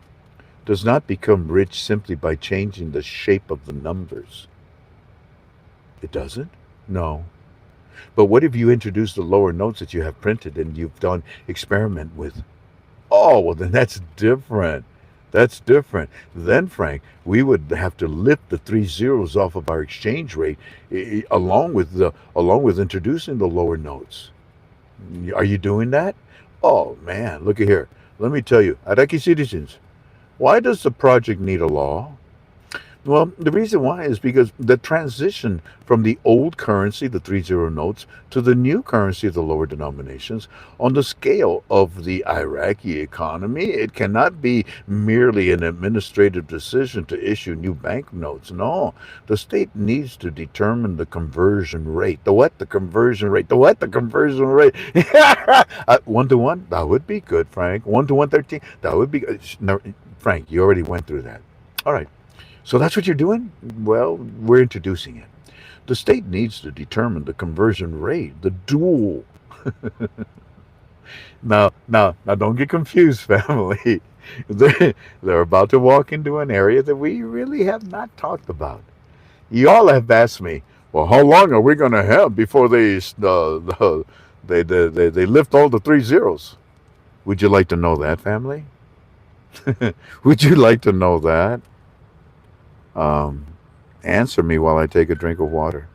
does not become rich simply by changing the shape of the numbers. It doesn't? No. But what if you introduce the lower notes that you have printed and you've done experiment with? Oh, well, then that's different. That's different. Then, Frank, we would have to lift the three zeros off of our exchange rate, along with introducing the lower notes. Are you doing that? Oh man, look at here. Let me tell you, Iraqi citizens, why does the project need a law? Well, the reason why is because the transition from the old currency, the 30 notes, to the new currency, the lower denominations, on the scale of the Iraqi economy, it cannot be merely an administrative decision to issue new banknotes. No, the state needs to determine the conversion rate. The what? The conversion rate. The what? The conversion rate. 1 to 1? That would be good, Frank. 1 to 113? That would be good. No, Frank, you already went through that. All right. So that's what you're doing? Well, we're introducing it. The state needs to determine the conversion rate, the dual. Now, don't get confused, family. They're about to walk into an area that we really have not talked about. You all have asked me, well, how long are we going to have before they lift all the three zeros? Would you like to know that, family? Would you like to know that? Um, Answer me while I take a drink of water.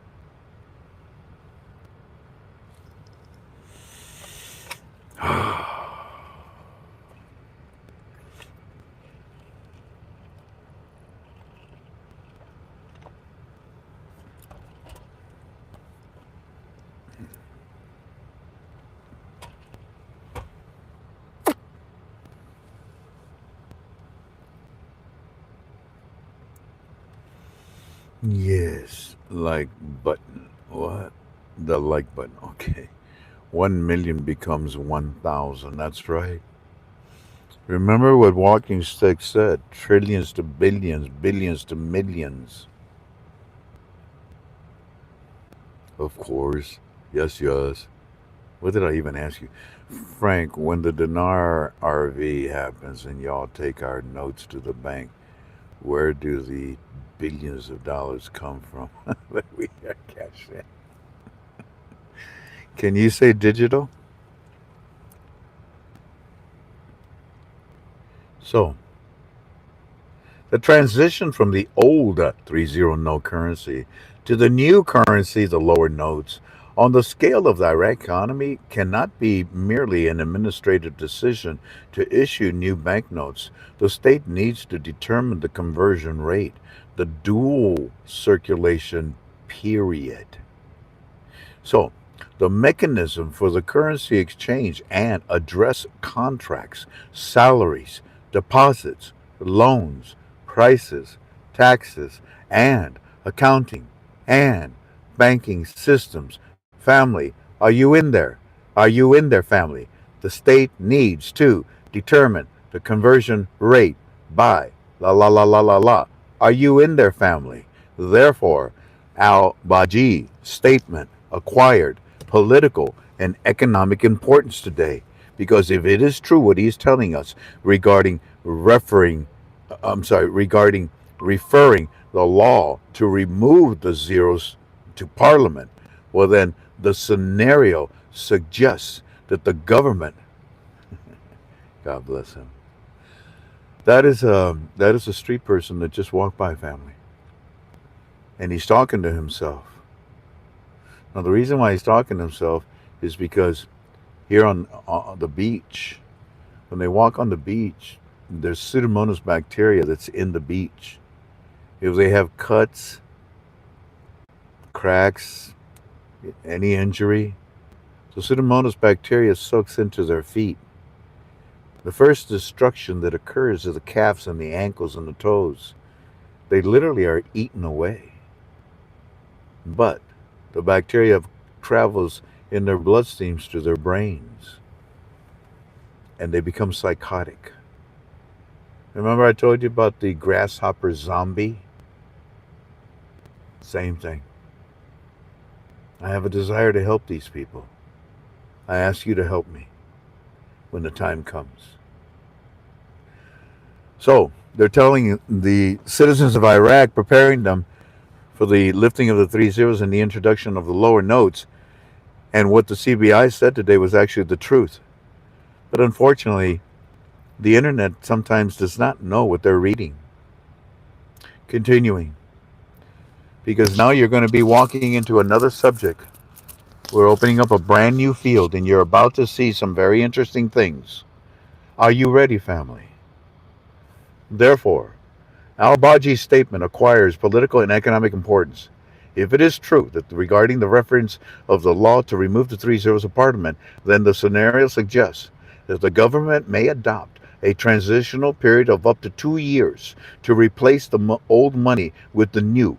Yes, like button. What? The like button. Okay. 1 million becomes 1,000. That's right. Remember what Walking Stick said: trillions to billions, billions to millions. Of course. Yes, yes. What did I even ask you? Frank, when the dinar RV happens and y'all take our notes to the bank, where do the billions of dollars come from that we are cashing? Can you say digital? So, the transition from the old 30 note currency to the new currency, the lower notes, on the scale of the Iraq economy cannot be merely an administrative decision to issue new banknotes. The state needs to determine the conversion rate, the dual circulation period. So, the mechanism for the currency exchange and address contracts, salaries, deposits, loans, prices, taxes, and accounting and banking systems. Family, are you in there? Are you in there, family? The state needs to determine the conversion rate by la la la la la la. Are you in there, family? Therefore, Al Baji statement acquired political and economic importance today. Because if it is true what he's telling us regarding regarding referring the law to remove the zeros to Parliament, well then the scenario suggests that the government, God bless him, that is a street person that just walked by, family, and he's talking to himself. Now, the reason why he's talking to himself is because here on the beach, when they walk on the beach, there's Pseudomonas bacteria that's in the beach. If they have cuts, cracks, any injury, so Pseudomonas bacteria soaks into their feet. The first destruction that occurs is the calves and the ankles and the toes. They literally are eaten away. But the bacteria travels in their bloodstreams to their brains and they become psychotic. Remember I told you about the grasshopper zombie? Same thing. I have a desire to help these people. I ask you to help me when the time comes. So, they're telling the citizens of Iraq, preparing them for the lifting of the three zeros and the introduction of the lower notes. And what the CBI said today was actually the truth. But unfortunately, the internet sometimes does not know what they're reading. Continuing, because now you're going to be walking into another subject. We're opening up a brand new field, and you're about to see some very interesting things. Are you ready, family? Therefore, Al Baji's statement acquires political and economic importance. If it is true that regarding the reference of the law to remove the three zeros of Parliament, then the scenario suggests that the government may adopt a transitional period of up to 2 years to replace the old money with the new.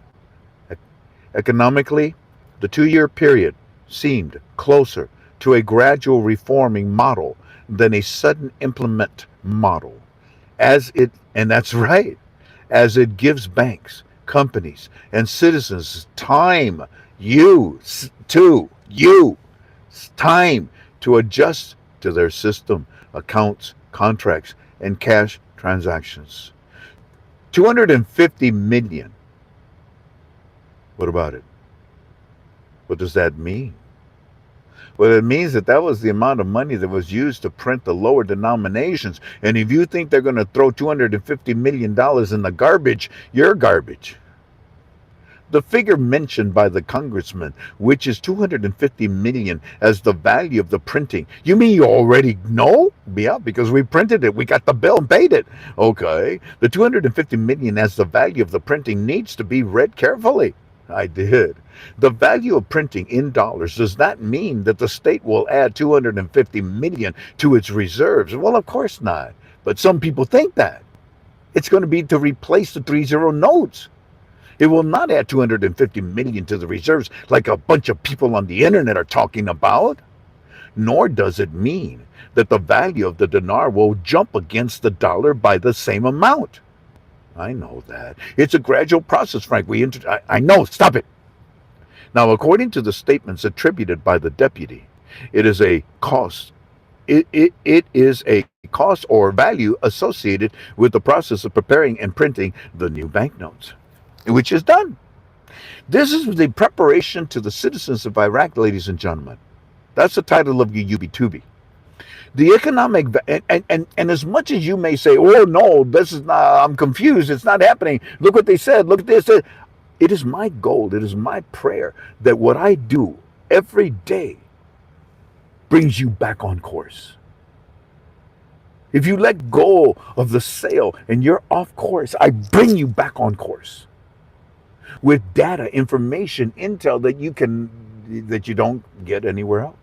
Economically, the 2 year period seemed closer to a gradual reforming model than a sudden implement model. And that's right, as it gives banks, companies, and citizens you, time to adjust to their system, accounts, contracts, and cash transactions. 250 million. What about it? What does that mean? Well, it means that that was the amount of money that was used to print the lower denominations. And if you think they're going to throw $250 million in the garbage, you're garbage. The figure mentioned by the congressman, which is 250 million as the value of the printing. You mean you already know? Yeah, because we printed it. We got the bill and paid it. Okay. The 250 million as the value of the printing needs to be read carefully. I did. The value of printing in dollars does not mean that the state will add 250 million to its reserves. Well, of course not. But some people think that. It's going to be to replace the 30 notes. It will not add 250 million to the reserves like a bunch of people on the internet are talking about. Nor does it mean that the value of the dinar will jump against the dollar by the same amount. I know that. It's a gradual process, Frank. I know. Stop it. Now, according to the statements attributed by the deputy, it is a cost. It is a cost or value associated with the process of preparing and printing the new banknotes, which is done. This is the preparation to the citizens of Iraq, ladies and gentlemen. That's the title of your UB2B. The economic, and as much as you may say, oh no, this is not, I'm confused, it's not happening. Look what they said, look at this. It is my goal, it is my prayer that what I do every day brings you back on course. If you let go of the sail and you're off course, I bring you back on course with data, information, intel that you don't get anywhere else.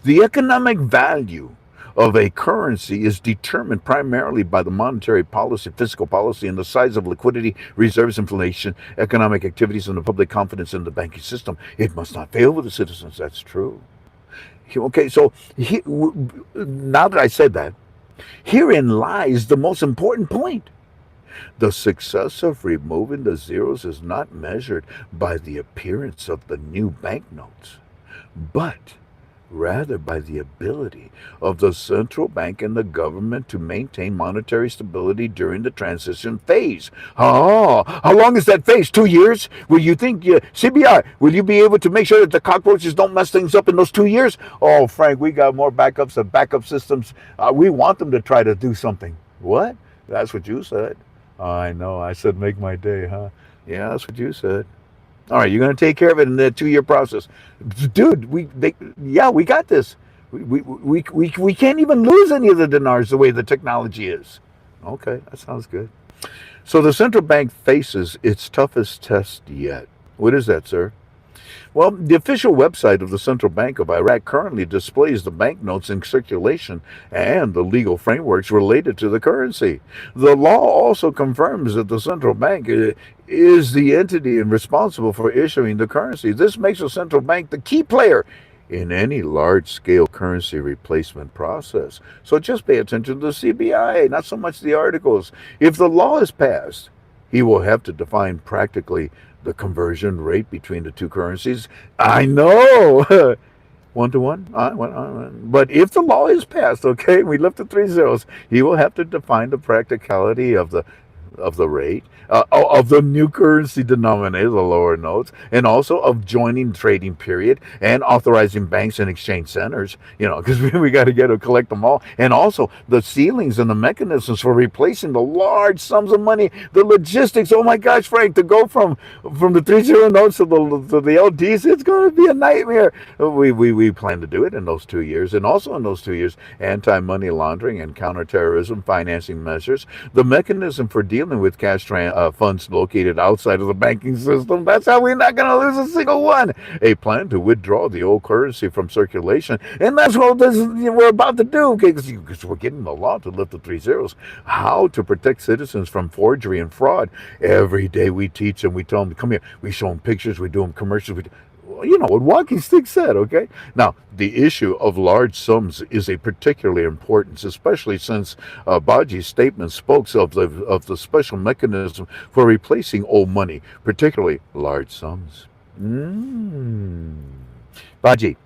The economic value of a currency is determined primarily by the monetary policy, fiscal policy, and the size of liquidity, reserves, inflation, economic activities, and the public confidence in the banking system. It must not fail with the citizens. That's true. Okay, so now that I said that, herein lies the most important point. The success of removing the zeros is not measured by the appearance of the new banknotes, but rather by the ability of the central bank and the government to maintain monetary stability during the transition phase. Oh, how long is that phase? 2 years? Will you think, CBI, will you be able to make sure that the cockroaches don't mess things up in those 2 years? Oh, Frank, we got more backups and backup systems. We want them to try to do something. What? That's what you said. I know. I said make my day, huh? Yeah, that's what you said. All right, you're going to take care of it in the 2 year process, dude. We got this. We can't even lose any of the dinars the way the technology is. Okay, that sounds good. So the central bank faces its toughest test yet. What is that, sir? Well, the official website of the Central Bank of Iraq currently displays the banknotes in circulation and the legal frameworks related to the currency. The law also confirms that the central bank is the entity responsible for issuing the currency. This makes the central bank the key player in any large scale currency replacement process. So just pay attention to the CBI, not so much the articles. If the law is passed, he will have to define practically the conversion rate between the two currencies. I know. 1 to 1. But if the law is passed, okay, we left the 3 zeros, he will have to define the practicality of the rate, of the new currency denominator, the lower notes, and also of joining trading period and authorizing banks and exchange centers, because we got to get to collect them all. And also the ceilings and the mechanisms for replacing the large sums of money, the logistics. Oh my gosh, Frank, to go from the 30 notes to the LDs, it's going to be a nightmare. We plan to do it in those 2 years. And also in those 2 years, anti-money laundering and counterterrorism financing measures, the mechanism for dealing with cash funds located outside of the banking system. That's how we're not going to lose a single one. A plan to withdraw the old currency from circulation. And that's what we're about to do, because we're getting the law to lift the 3 zeros. How to protect citizens from forgery and fraud. Every day we teach them, we tell them, come here. We show them pictures, we do them commercials. What Walking Stick said, okay? Now, the issue of large sums is a particularly importance, especially since Baji's statement spoke of the special mechanism for replacing old money, particularly large sums. Baji,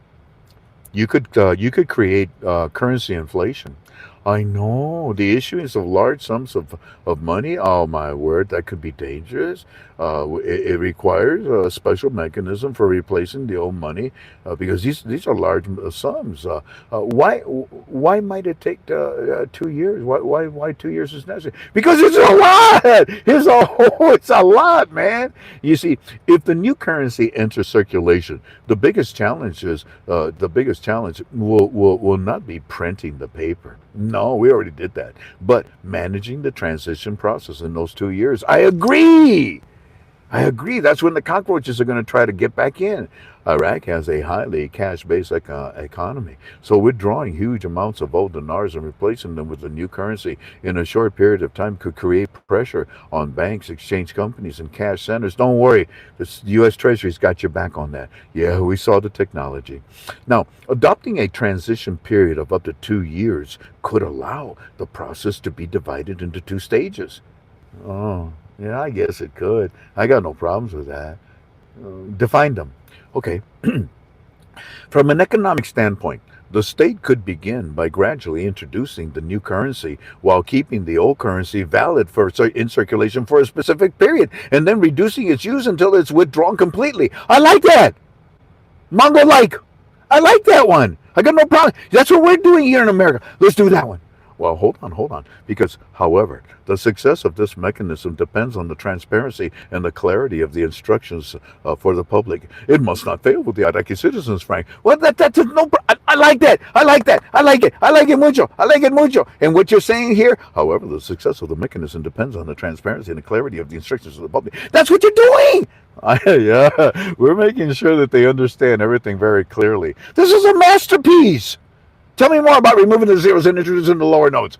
you could create currency inflation. I know the issuance of large sums of money. Oh my word, that could be dangerous. It requires a special mechanism for replacing the old money because these are large sums. Why might it take 2 years? Why 2 years is necessary? Because it's a lot. It's a lot, man. You see, if the new currency enters circulation, the biggest challenge will not be printing the paper. No, we already did that. But managing the transition process in those 2 years. I agree. I agree. That's when the cockroaches are going to try to get back in. Iraq has a highly cash based economy. So withdrawing huge amounts of old dinars and replacing them with a new currency in a short period of time could create pressure on banks, exchange companies, and cash centers. Don't worry, the U.S. Treasury's got your back on that. Yeah, we saw the technology. Now, adopting a transition period of up to 2 years could allow the process to be divided into two stages. Oh, yeah, I guess it could. I got no problems with that. Define them. Okay. From an economic standpoint, the state could begin by gradually introducing the new currency while keeping the old currency valid in circulation for a specific period and then reducing its use until it's withdrawn completely. I like that. Mongo like. I like that one. I got no problem. That's what we're doing here in America. Let's do that one. Well, hold on. Because, however, the success of this mechanism depends on the transparency and the clarity of the instructions for the public. It must not fail with the Iraqi citizens, Frank. Well, that's no. I like that. I like that. I like it. I like it mucho. I like it mucho. And what you're saying here, however, the success of the mechanism depends on the transparency and the clarity of the instructions of the public. That's what you're doing. Yeah, we're making sure that they understand everything very clearly. This is a masterpiece. Tell me more about removing the zeros and introducing the lower notes.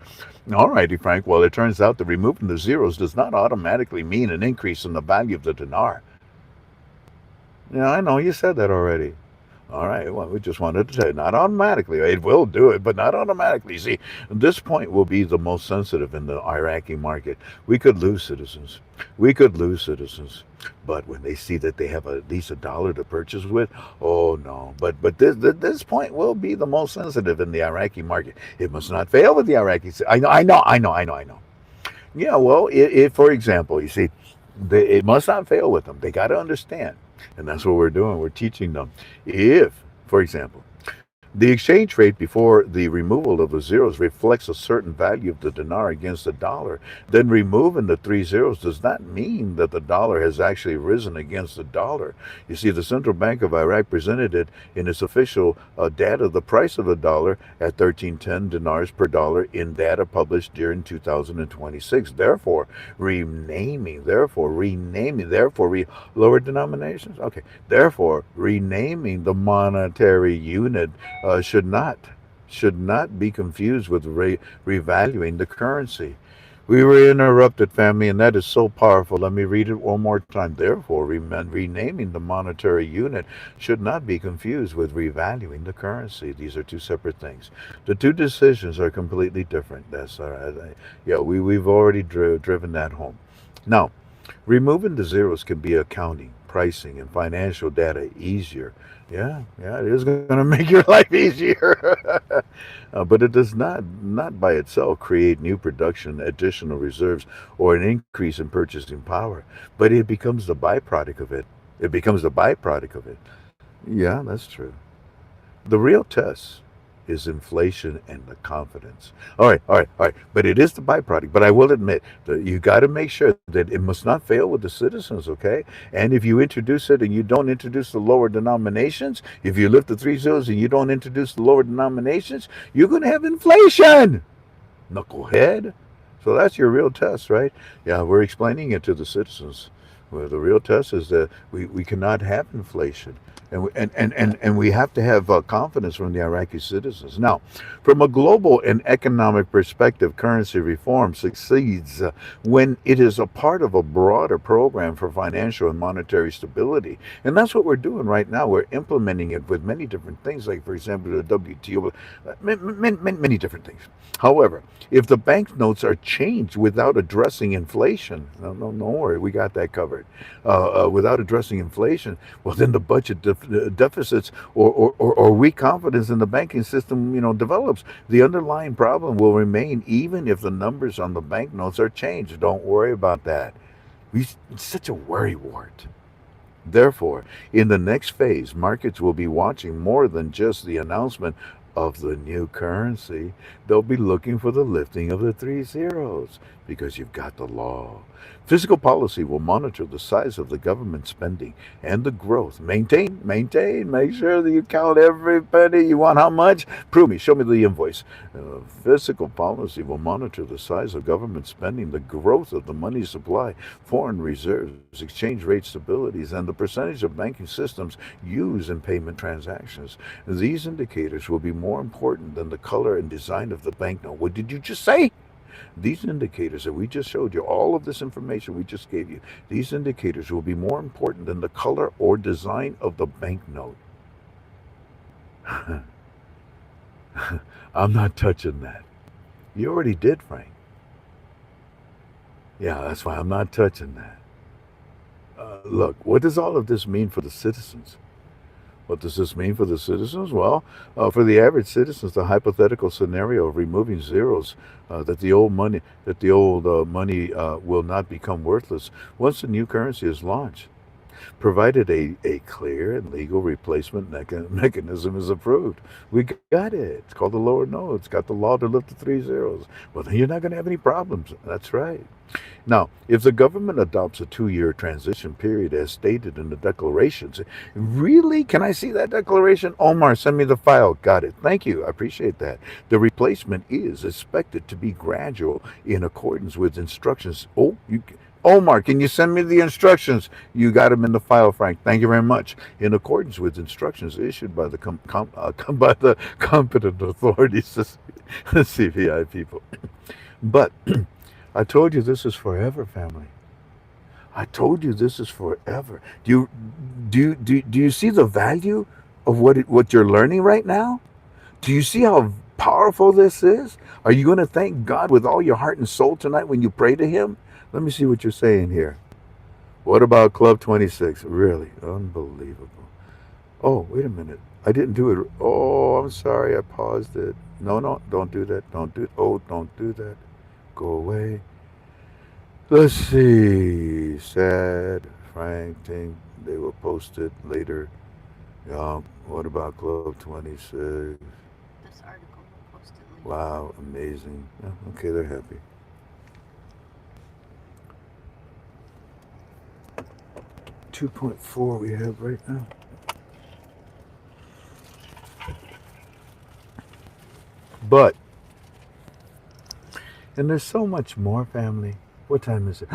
All righty, Frank. Well, it turns out that removing the zeros does not automatically mean an increase in the value of the dinar. Yeah, I know you said that already. All right, well, we just wanted to say not automatically. It will do it, but not automatically. See, this point will be the most sensitive in the Iraqi market. We could lose citizens. We could lose citizens. But when they see that they have at least $1 to purchase with, oh no. But this point will be the most sensitive in the Iraqi market. It must not fail with the Iraqis. I know. Yeah, well, if for example, you see, it must not fail with them. They got to understand. And that's what we're doing. We're teaching them. If, for example, the exchange rate before the removal of the zeros reflects a certain value of the dinar against the dollar, then removing the three zeros does not mean that the dollar has actually risen against the dollar. You see, the Central Bank of Iraq presented it in its official data, the price of the dollar at 1310 dinars per dollar in data published during 2026. Lower denominations? Okay. Therefore, renaming the monetary unit should not be confused with revaluing the currency. We were interrupted, family, and that is so powerful. Let me read it one more time. Therefore, renaming the monetary unit should not be confused with revaluing the currency. These are two separate things. The two decisions are completely different. That's all right. Yeah, we've already driven that home. Now, removing the zeros can be accounting, pricing, and financial data easier. Yeah, it is going to make your life easier. But it does not by itself create new production, additional reserves, or an increase in purchasing power. But it becomes the byproduct of it. It becomes the byproduct of it. Yeah, that's true. The real test is inflation and the confidence. All right. But it is the byproduct. But I will admit that you got to make sure that it must not fail with the citizens, okay? And if you introduce it and you don't introduce the lower denominations, if you lift the three zeros and you don't introduce the lower denominations, you're going to have inflation, knucklehead. So that's your real test, right? Yeah, we're explaining it to the citizens. Well, the real test is that we cannot have inflation. And we have to have confidence from the Iraqi citizens. Now, from a global and economic perspective, currency reform succeeds when it is a part of a broader program for financial and monetary stability. And that's what we're doing right now. We're implementing it with many different things, like, for example, the WTO, many different things. However, if the banknotes are changed without addressing inflation, no worry, we got that covered. without addressing inflation, well, then the budget deficits or weak confidence in the banking system, develops. The underlying problem will remain even if the numbers on the banknotes are changed. Don't worry about that. It's such a worry wart. Therefore, in the next phase, markets will be watching more than just the announcement of the new currency. They'll be looking for the lifting of the three zeros because you've got the law. Fiscal policy will monitor the size of the government spending and the growth. Maintain, make sure that you count every penny. You want how much? Prove me, show me the invoice. Fiscal policy will monitor the size of government spending, the growth of the money supply, foreign reserves, exchange rate stabilities, and the percentage of banking systems used in payment transactions. These indicators will be more important than the color and design of the banknote. What did you just say? These indicators that we just showed you, all of this information we just gave you, these indicators will be more important than the color or design of the banknote. I'm not touching that. You already did, Frank. Yeah, that's why I'm not touching that. Look, what does all of this mean for the citizens? What does this mean for the citizens? Well, for the average citizens, the hypothetical scenario of removing zeros, that the old money will not become worthless once the new currency is launched, provided a clear and legal replacement mechanism is approved. We got it. It's called the lower no. It's got the law to lift the three zeros. Well, then you're not going to have any problems. That's right. Now, if the government adopts a 2-year transition period as stated in the declarations, really? Can I see that declaration? Omar, send me the file. Got it. Thank you. I appreciate that. The replacement is expected to be gradual in accordance with instructions. Omar, can you send me the instructions? You got them in the file, Frank. Thank you very much. In accordance with instructions issued by the by the competent authorities, the CVI people. But I told you this is forever, family. I told you this is forever. Do you see the value of what you're learning right now? Do you see how powerful this is? Are you going to thank God with all your heart and soul tonight when you pray to Him? Let me see what you're saying here. What about Club 26? Really? Unbelievable. Oh, wait a minute. I didn't do it. Oh, I'm sorry. I paused it. No, no, don't do that. Don't do it. Oh, don't do that. Go away. Let's see. Sad. Frank thing. They will post it later. What about Club 26? This article will post it later. Wow, amazing. Yeah, okay, they're happy. 2.4 we have right now. But, and there's so much more, family. What time is it?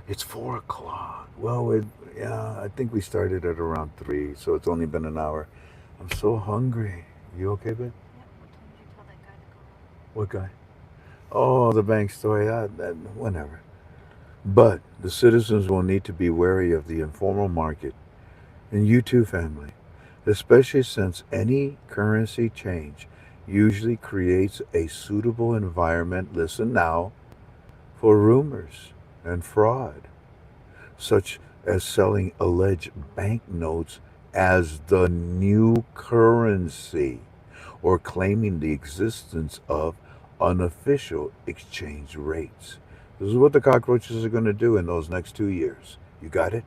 It's 4 o'clock. Well, yeah, I think we started at around 3, so it's only been an hour. I'm so hungry. You okay, babe? Yeah, what time did you tell that guy to go home? What guy? Oh, the bank story. Whenever. But the citizens will need to be wary of the informal market. And you too, family. Especially since any currency change usually creates a suitable environment, listen now, for rumors and fraud, such as selling alleged banknotes as the new currency or claiming the existence of unofficial exchange rates. This is what the cockroaches are going to do in those next 2 years. You got it?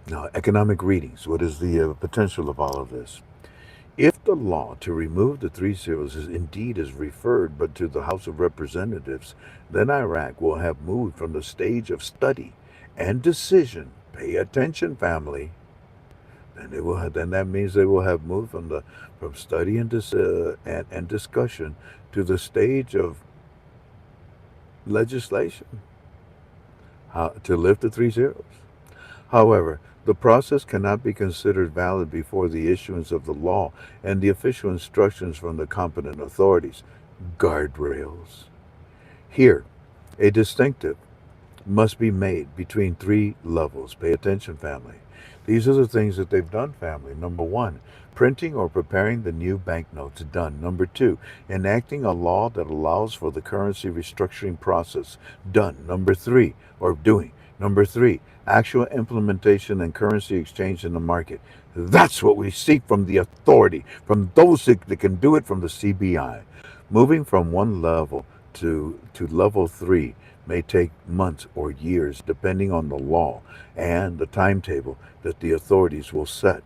Now, economic readings. What is the potential of all of this? If the law to remove the three zeros is indeed is referred but to the House of Representatives, then Iraq will have moved from the stage of study and decision. Pay attention, family. Then that means they will have moved from study and discussion to the stage of legislation. How to lift the three zeros. However, the process cannot be considered valid before the issuance of the law and the official instructions from the competent authorities. Guardrails. Here, a distinctive must be made between 3 levels. Pay attention, family. These are the things that they've done, family. Number 1, printing or preparing the new banknotes. Done. Number 2, enacting a law that allows for the currency restructuring process. Done. Number 3, or doing, Number three, actual implementation and currency exchange in the market. That's what we seek from the authority, from those that can do it from the CBI. Moving from one level to level three may take months or years, depending on the law and the timetable that the authorities will set.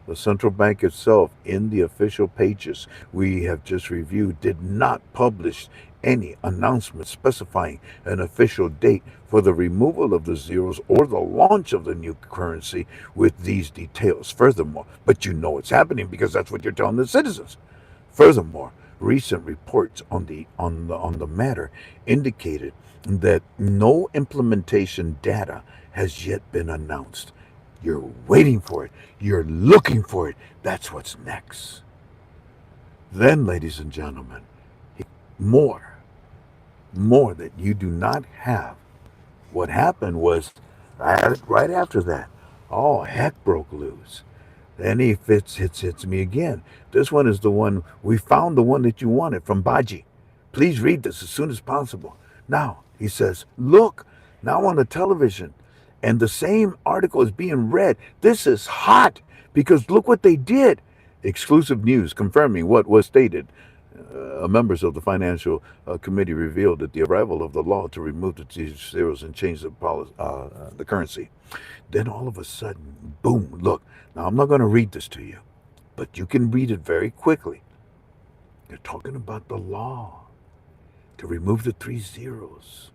The central bank itself, in the official pages we have just reviewed, did not publish any announcement specifying an official date for the removal of the zeros or the launch of the new currency with these details. Furthermore, but you know it's happening because that's what you're telling the citizens. Furthermore, recent reports on the matter indicated that no implementation data has yet been announced. You're waiting for it. You're looking for it. That's what's next. Then, ladies and gentlemen, more, more that you do not have. What happened was, right after that, all heck broke loose. Then he hits me again. This one is the one, we found the one that you wanted from Baji. Please read this as soon as possible. Now, he says, look, now on the television, and the same article is being read. This is hot because look what they did. Exclusive news confirming what was stated. Members of the Financial Committee revealed that the arrival of the law to remove the zeros and change the currency. Then all of a sudden, boom, look. Now, I'm not going to read this to you, but you can read it very quickly. They're talking about the law to remove the three zeros.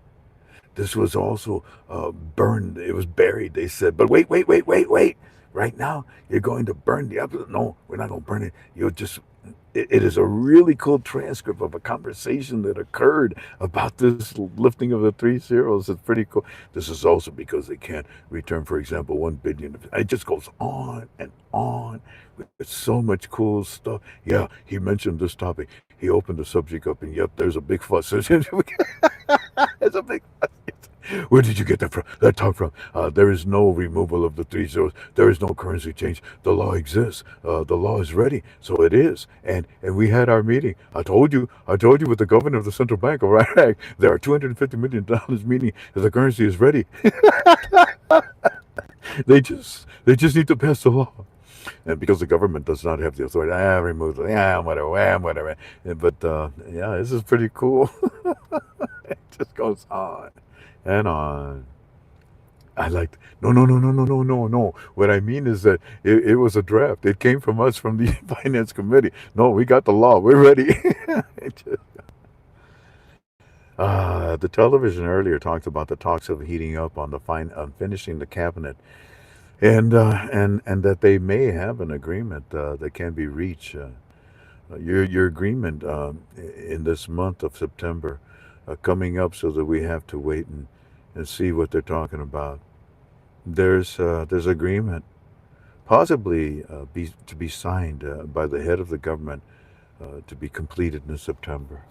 This was also burned. It was buried, they said. But wait, wait, wait, wait, wait. Right now, you're going to burn the episode. No, we're not going to burn it. You'll just it is a really cool transcript of a conversation that occurred about this lifting of the three zeros. It's pretty cool. This is also because they can't return, for example, 1 billion. It just goes on and on with so much cool stuff. Yeah, he mentioned this topic. He opened the subject up, and yep, there's a big fuss. There's a big fuss. Where did you get that talk from? There is no removal of the three zeros. There is no currency change. The law exists. The law is ready, so it is. And we had our meeting. I told you with the governor of the central bank. All right, there are $250 million, meaning that the currency is ready. They just need to pass the law. And because the government does not have the authority, remove it. Whatever, whatever. But yeah, this is pretty cool. It just goes on and on. I liked no, no, no, no, no, no, no, no. What I mean is that it was a draft. It came from us from the finance committee. No, we got the law. We're ready. The television earlier talked about the talks of heating up on finishing the cabinet, and that they may have an agreement that can be reached. Your agreement in this month of September coming up, so that we have to wait and see what they're talking about. There's agreement possibly to be signed by the head of the government to be completed in September.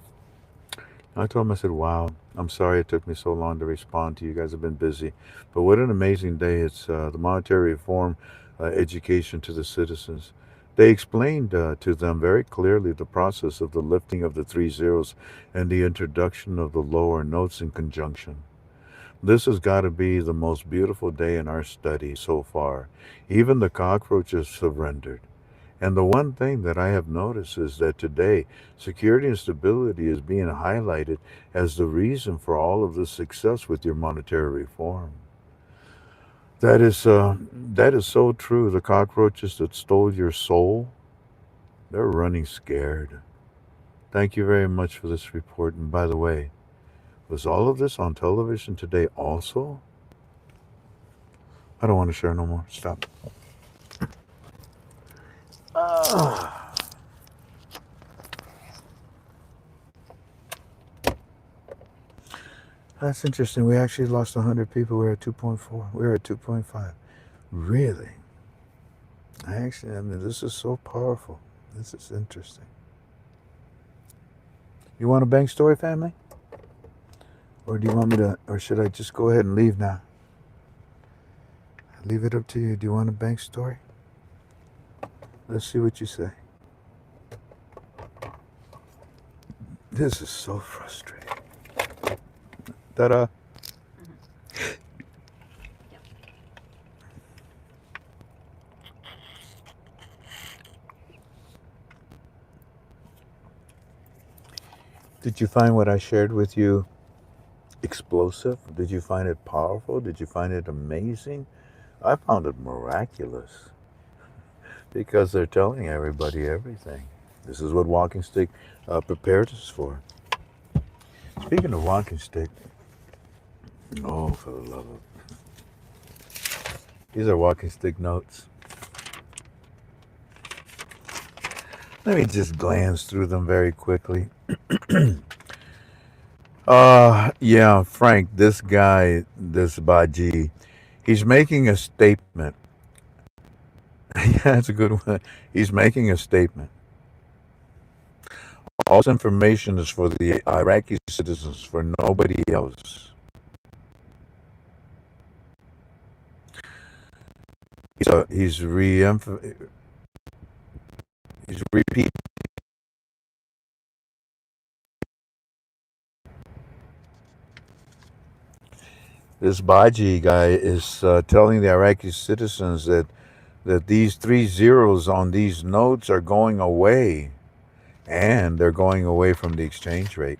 I told him, I said, wow, I'm sorry it took me so long to respond to you. You guys have been busy. But what an amazing day. It's the monetary reform education to the citizens. They explained to them very clearly the process of the lifting of the three zeros and the introduction of the lower notes in conjunction. This has got to be the most beautiful day in our study so far. Even the cockroaches surrendered. And the one thing that I have noticed is that today, security and stability is being highlighted as the reason for all of the success with your monetary reform. That is so true. The cockroaches that stole your soul, they're running scared. Thank you very much for this report. And by the way, was all of this on television today also? I don't want to share no more. Stop. Ah, that's interesting. We actually lost 100 people. We're at 2.4. We're at 2.5. Really? I mean, this is so powerful. This is interesting. You want a bank story, family? Or do you want me to, or should I just go ahead and leave now? Leave it up to you. Do you want a bank story? Let's see what you say. This is so frustrating. Ta-da. Did you find what I shared with you explosive? Did you find it powerful? Did you find it amazing? I found it miraculous because they're telling everybody everything. This is what walking stick prepared us for. Speaking of walking stick, oh, for the love of, these are walking stick notes. Let me just glance through them very quickly. Yeah, Frank, this guy, this Baji, he's making a statement. Yeah, that's a good one. He's making a statement. All this information is for the Iraqi citizens, for nobody else. He's he's repeating. This Baji guy is telling the Iraqi citizens that these three zeros on these notes are going away, and they're going away from the exchange rate.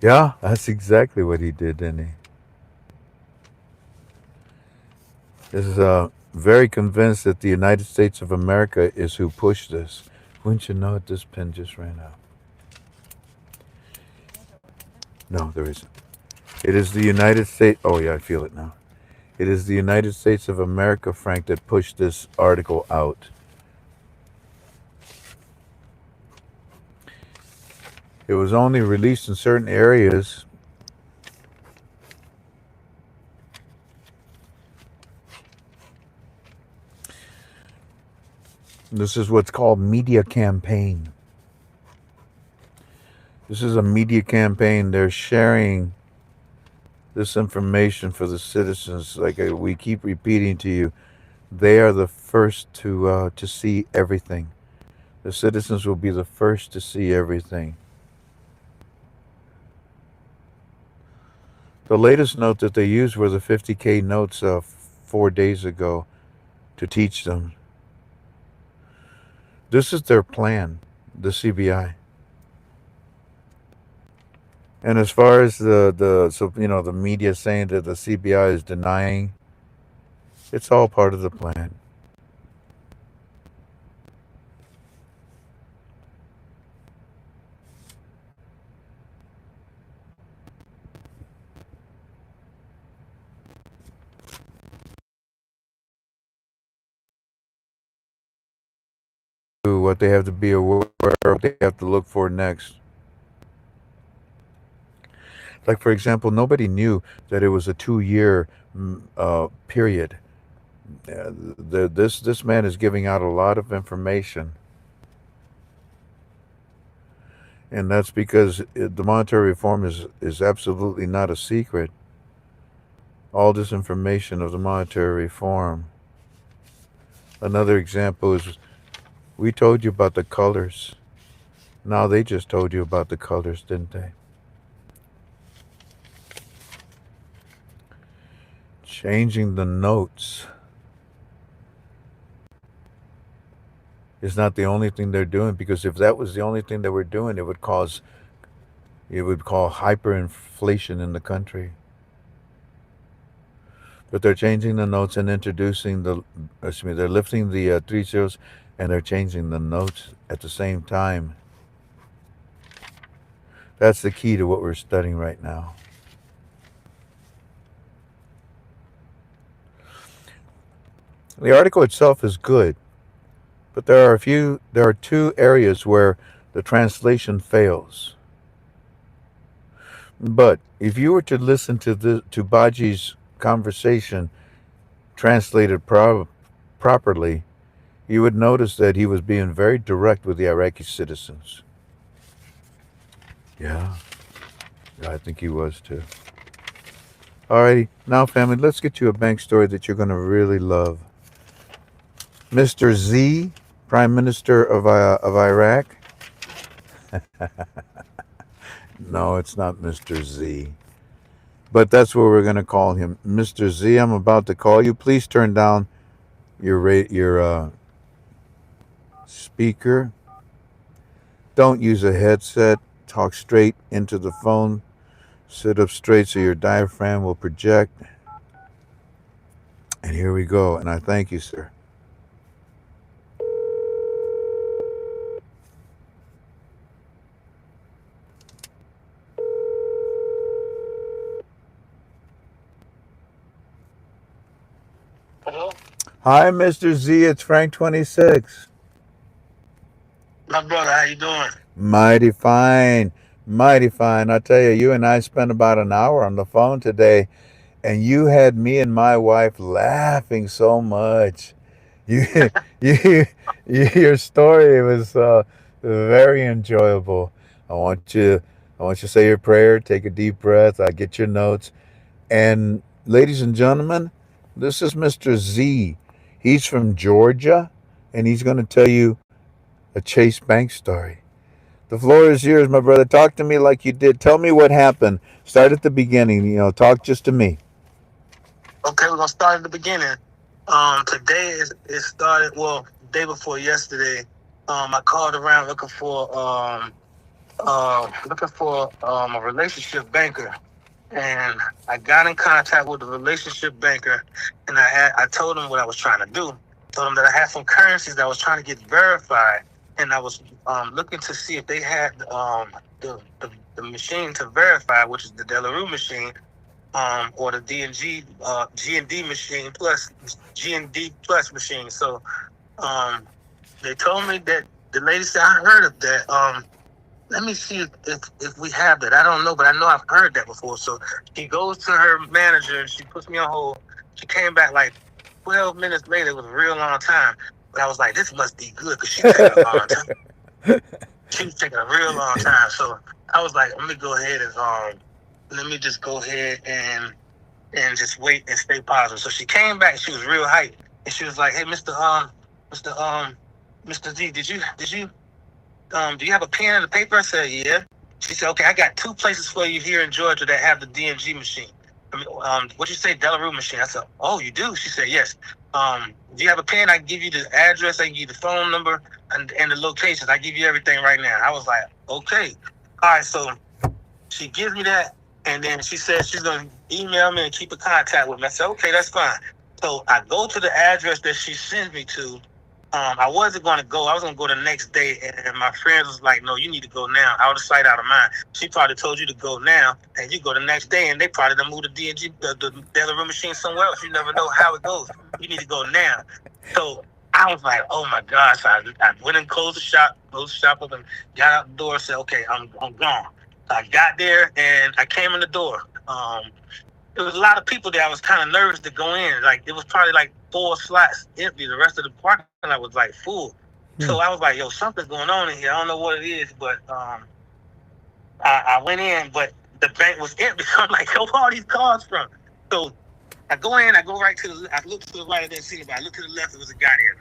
Yeah, that's exactly what he did, didn't he? Is very convinced that the United States of America is who pushed this. Wouldn't you know it? This pen just ran out. No, there isn't. It is the United States. Oh yeah, I feel it now. It is the United States of America, Frank, that pushed this article out. It was only released in certain areas. This is what's called media campaign. This is a media campaign. They're sharing this information for the citizens. Like we keep repeating to you, they are the first to see everything. The citizens will be the first to see everything. The latest note that they used were the 50K notes 4 days ago to teach them. This is their plan, the CBI. And as far as the media saying that the CBI is denying, it's all part of the plan. What they have to be aware of, what they have to look for next. Like for example, nobody knew that it was a 2 year period. This man is giving out a lot of information, and that's because the monetary reform is absolutely not a secret. All this information of the monetary reform. Another example is we told you about the colors. Now they just told you about the colors, didn't they? Changing the notes is not the only thing they're doing, because if that was the only thing they were doing, it would cause hyperinflation in the country. But they're changing the notes and introducing they're lifting the 3 zeros and they're changing the notes at the same time. That's the key to what we're studying right now. The article itself is good, but there are two areas where the translation fails. But if you were to listen to Baji's conversation translated properly, you would notice that he was being very direct with the Iraqi citizens. Yeah, I think he was too. Alrighty, now family, let's get you a bank story that you're going to really love. Mr. Z, Prime Minister of Iraq. No, it's not Mr. Z. But that's what we're going to call him. Mr. Z, I'm about to call you. Please turn down your speaker. Don't use a headset. Talk straight into the phone. Sit up straight so your diaphragm will project. And here we go. And I thank you, sir. Hello? Hi, Mr. Z. It's Frank26. My brother, how you doing? Mighty fine. Mighty fine. I tell you, you and I spent about an hour on the phone today, and you had me and my wife laughing so much. You, you, your story was very enjoyable. I want you, I want you to say your prayer, take a deep breath. I get your notes, and ladies and gentlemen, this is Mr. Z. He's from Georgia, and he's going to tell you a Chase Bank story. The floor is yours, my brother. Talk to me like you did. Tell me what happened. Start at the beginning. Talk just to me. Okay, we're gonna start at the beginning. Today it started day before yesterday. I called around looking for a relationship banker. And I got in contact with the relationship banker, and I told him what I was trying to do. Told him that I had some currencies that I was trying to get verified, and I was looking to see if they had the machine to verify, which is the Delarue machine, or the G&D machine plus G&D plus machine. So um, they told me that the lady said I heard of that. Let me see if we have that. I don't know, but I know I've heard that before. So she goes to her manager and she puts me on hold. She came back like 12 minutes later. It was a real long time. But I was like, this must be good because she's taking a long time. She was taking a real long time. So I was like, let me just go ahead and just wait and stay positive. So she came back. She was real hyped, and she was like, "Hey, Mister Mister Z, do you have a pen and a paper?" I said, "Yeah." She said, "Okay, I got two places for you here in Georgia that have the DMG machine. I mean, what you say, Delarue machine?" I said, "Oh, you do?" She said, "Yes." Do you have a pen? I can give you the address. I can give you the phone number and the locations. I give you everything right now. I was like, "Okay, all right." So she gives me that, and then she says she's gonna email me and keep in contact with me. I said, "Okay, that's fine." So I go to the address that she sends me to. I wasn't going to go. I was going to go the next day, and my friends was like, "No, you need to go now. Out of sight, out of mind." She probably told you to go now, and you go the next day, and they probably done moved the DNG, the Delarue machine somewhere else. You never know how it goes. You need to go now. So I was like, "Oh my gosh!" I went and closed the shop up, and got out the door. And said, "Okay, I'm gone." So I got there, and I came in the door. There was a lot of people there. I was kind of nervous to go in. Like it was probably like four slots empty. The rest of the parking lot was like full. So I was like, "Yo, something's going on in here. I don't know what it is." But I went in, but the bank was empty. So I'm like, "Yo, where all these cars from?" So I go in. I go right to the. I look to the right. I didn't see anybody. I look to the left. It was a guy there.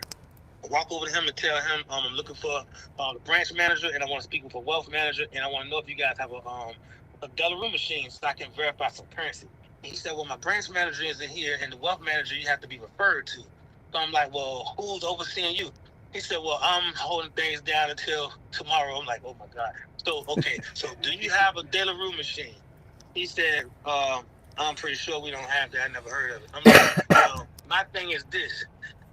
I walk over to him and tell him I'm looking for the branch manager, and I want to speak with a wealth manager, and I want to know if you guys have a Delarue machine so I can verify some currency. And he said, "Well, my branch manager isn't here, and the wealth manager you have to be referred to." So I'm like, "Well, who's overseeing you?" He said, "Well, I'm holding things down until tomorrow." I'm like, "Oh my god." So okay, so do you have a Delarue machine? He said, "I'm pretty sure we don't have that. I never heard of it." I'm like, "Well, my thing is this.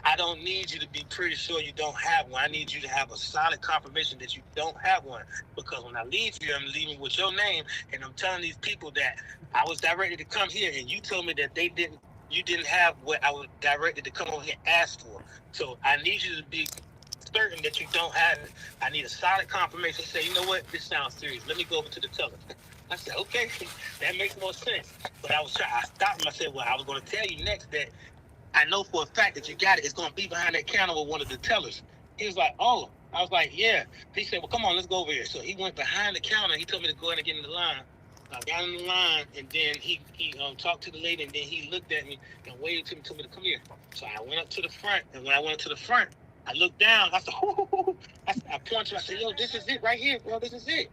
I don't need you to be pretty sure you don't have one. I need you to have a solid confirmation that you don't have one. Because when I leave here, I'm leaving with your name, and I'm telling these people that I was directed to come here, and you told me that you didn't have what I was directed to come over here and ask for. So I need you to be certain that you don't have it. I need a solid confirmation. Say, you know what? This sounds serious. Let me go over to the teller." I said, "Okay, that makes more sense." But I stopped him. I said, "Well, I was going to tell you next that I know for a fact that you got it. It's going to be behind that counter with one of the tellers." He was like, "Oh." I was like, "Yeah." He said, "Well, come on, let's go over here." So he went behind the counter. He told me to go in and get in the line. I got in the line, and then he talked to the lady, and then he looked at me and waved to me, told me to come here. So I went up to the front, and when I went up to the front, I looked down. I said, "Hoo." I pointed. I said, "Yo, this is it right here, bro. This is it.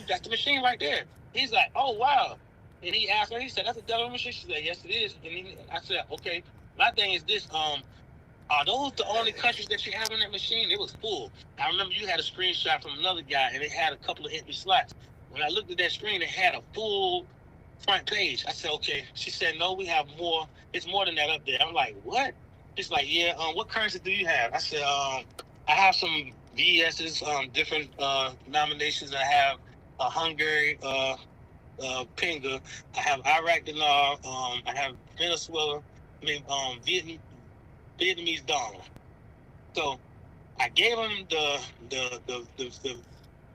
That's the machine right there." He's like, "Oh wow." And he asked her. He said, "That's a Delaware machine." She said, "Yes, it is." And I said, "Okay." My thing is this: Are those the only countries that you have in that machine? It was full. I remember you had a screenshot from another guy, and it had a couple of empty slots. When I looked at that screen, it had a full front page. I said, okay. She said, no, we have more. It's more than that up there. I'm like, what? She's like, yeah. What currency do you have? I said, I have some VSs, different denominations. I have Hungary, Pinga. I have Iraq dinar. I have Venezuela. I mean, Vietnamese dong. So I gave him the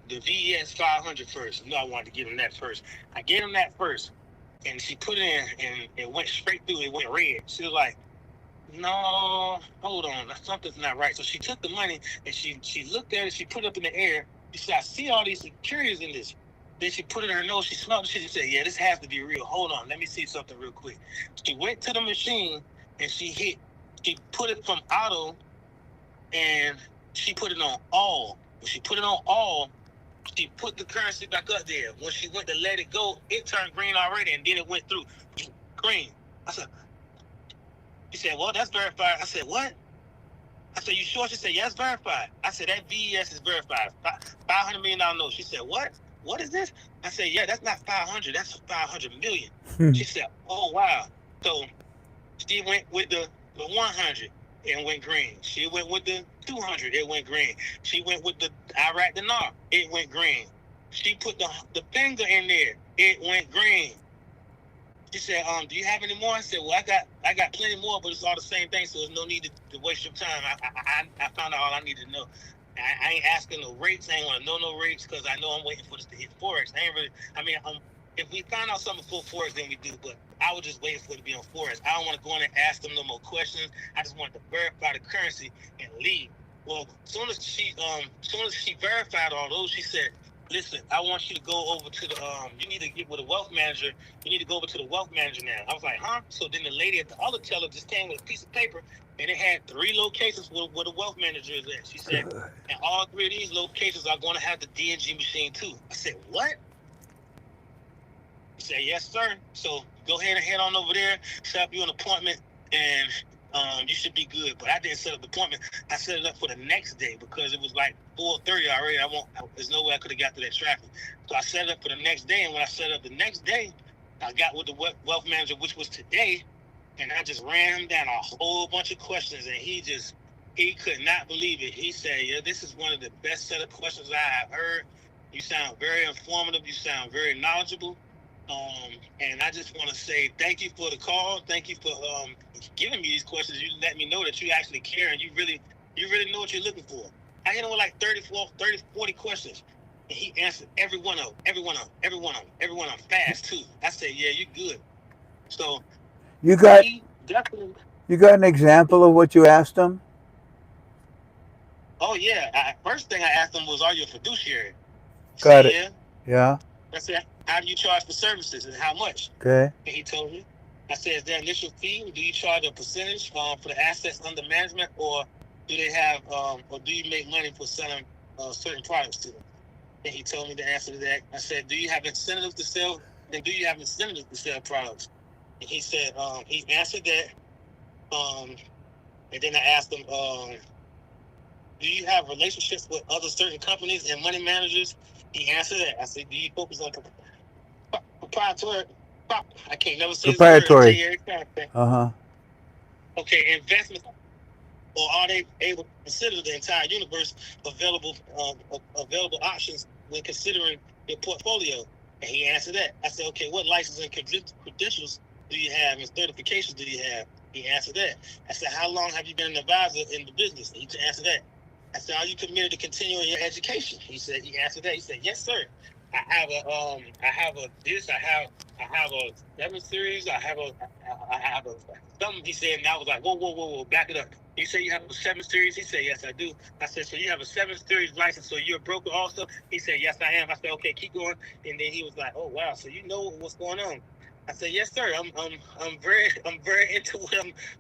VES 500 first. No, I wanted to give him that first. I gave him that first, and she put it in, and it went straight through. It went red. She was like, "No, hold on, something's not right." So she took the money and she looked at it. She put it up in the air. She said, "I see all these securities in this." Then she put it in her nose. She smelled it. She said, "Yeah, this has to be real. Hold on, let me see something real quick." She went to the machine and she put it from auto, and she put it on all. When she put it on all, she put the currency back up there. When she went to let it go, it turned green already, and then it went through green. I said, she said, well, that's verified. I said, what? I said, you sure? She said, yeah, it's verified. I said, that VES is verified. $500 million note. She said, what? What is this? I said, yeah, that's not 500. That's 500 million. She said, oh, wow. So she went with the 100. It went green. She went with the 200. It went green. She went with the Iraq dinar. It went green. She put the finger in there. It went green. She said, do you have any more? I said, well, I got plenty more, but it's all the same thing, so there's no need to waste your time. I found out all I needed to know. I ain't asking no rates. I ain't want to know no rates because I know I'm waiting for this to hit Forex. If we find out something for Forex, then we do, but I was just waiting for it to be on Forex. I don't want to go in and ask them no more questions. I just wanted to verify the currency and leave. Well, as soon as she verified all those, she said, listen, I want you to go over to the you need to get with a wealth manager. You need to go over to the wealth manager now. I was like, huh? So then the lady at the other teller just came with a piece of paper, and it had 3 locations where the wealth manager is at. She said, and all 3 of these locations are going to have the DNG machine too. I said, what? She said, yes, sir. So go ahead and head on over there, set up you an appointment, and you should be good. But I didn't set up the appointment. I set it up for the next day because it was like 4:30 already. There's no way I could have got to that traffic. So I set it up for the next day. And when I set it up the next day, I got with the wealth manager, which was today, and I just ran him down a whole bunch of questions, and he could not believe it. He said, yeah, this is one of the best set of questions I have heard. You sound very informative. You sound very knowledgeable. And I just want to say thank you for the call. Thank you for giving me these questions. You let me know that you actually care and you really know what you're looking for. I hit him with like 30, 40 questions. And he answered every one of them fast too. I said, yeah, you're good. So You got definitely. you got an example of what you asked him? Oh yeah. First thing I asked him was, are you a fiduciary? He Got said, it. yeah. Yeah. I said, how do you charge for services and how much? Okay. And he told me. I said, is there initial fee? Do you charge a percentage for the assets under management, or do they have, or do you make money for selling certain products to them? And he told me the answer to that. I said, do you have incentives to sell? And do you have incentives to sell products? And he said, he answered that. And then I asked him, do you have relationships with other certain companies and money managers? He answered that. I said, do you focus on proprietary? I can't never say this word. Proprietary. Uh-huh. Okay, investments, or are they able to consider the entire universe available options when considering your portfolio? And he answered that. I said, okay, what license and credentials do you have and certifications do you have? He answered that. I said, how long have you been an advisor in the business? He answered that. I said, are you committed to continuing your education? He answered that. He said, yes, sir. I have a 7 series. I have a something. He said, and I was like, whoa, back it up. He said, you have a 7 series? He said, yes, I do. I said, so you have a 7 series license, so you're a broker also? He said, yes, I am. I said, okay, keep going. And then he was like, oh, wow, so you know what's going on. I said, yes, sir. I'm very into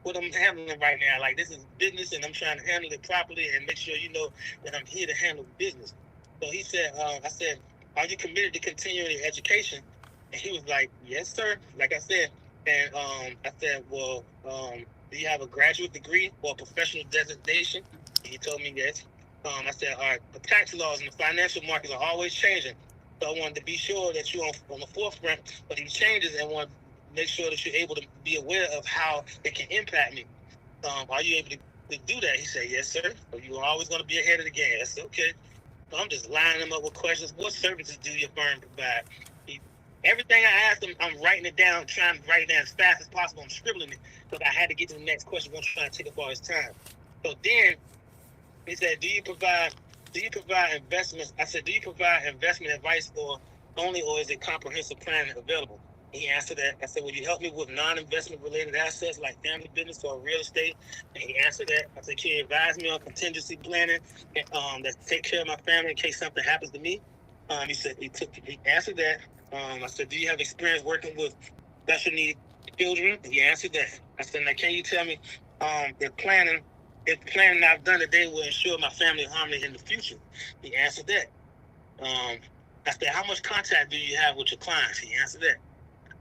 what I'm handling right now. Like, this is business, and I'm trying to handle it properly and make sure you know that I'm here to handle business. So he said, I said, are you committed to continuing your education? And he was like, yes, sir. Like I said, and I said, well, Do you have a graduate degree or professional designation? And he told me yes. I said, all right, the tax laws and the financial markets are always changing. So I wanted to be sure that you're on the forefront of these changes and want to make sure that you're able to be aware of how it can impact me. Are you able to do that? He said, yes, sir. So you're always going to be ahead of the game. I said, okay. So I'm just lining them up with questions. What services do your firm provide? He, everything I asked him, I'm writing it down, trying to write it down as fast as possible. I'm scribbling it because I had to get to the next question. I'm trying to take up all his time. So then he said, do you provide investments? I said, do you provide investment advice or only, or is it comprehensive planning available? He answered that. I said, will you help me with non-investment related assets like family business or real estate? And he answered that. I said, can you advise me on contingency planning that take care of my family in case something happens to me? He answered that. I said, do you have experience working with special needs children? He answered that. I said, now can you tell me if planning I've done today will ensure my family harmony in the future? He answered that. Um, I said, how much contact do you have with your clients? He answered that.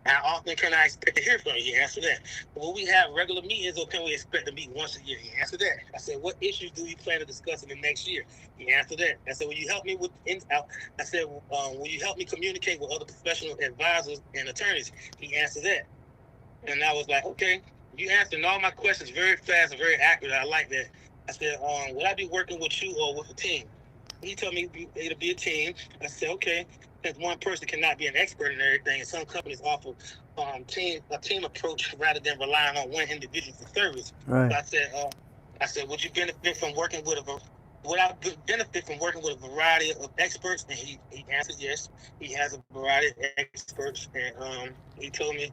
How often can I expect to hear from you? He answered that. Will we have regular meetings or can we expect to meet once a year? He answered that. I said, what issues do you plan to discuss in the next year? He answered that. I said, will you help me with I said, will you help me communicate with other professional advisors and attorneys? He answered that. And I was like, okay, you answering all my questions very fast and very accurate. I like that. I said, will I be working with you or with a team? He told me it'll be a team. I said, okay, because one person cannot be an expert in everything. And some companies offer a team approach rather than relying on one individual for service. Right. So I said, would you benefit from working with would I benefit from working with a variety of experts? And he answered yes. He has a variety of experts, and he told me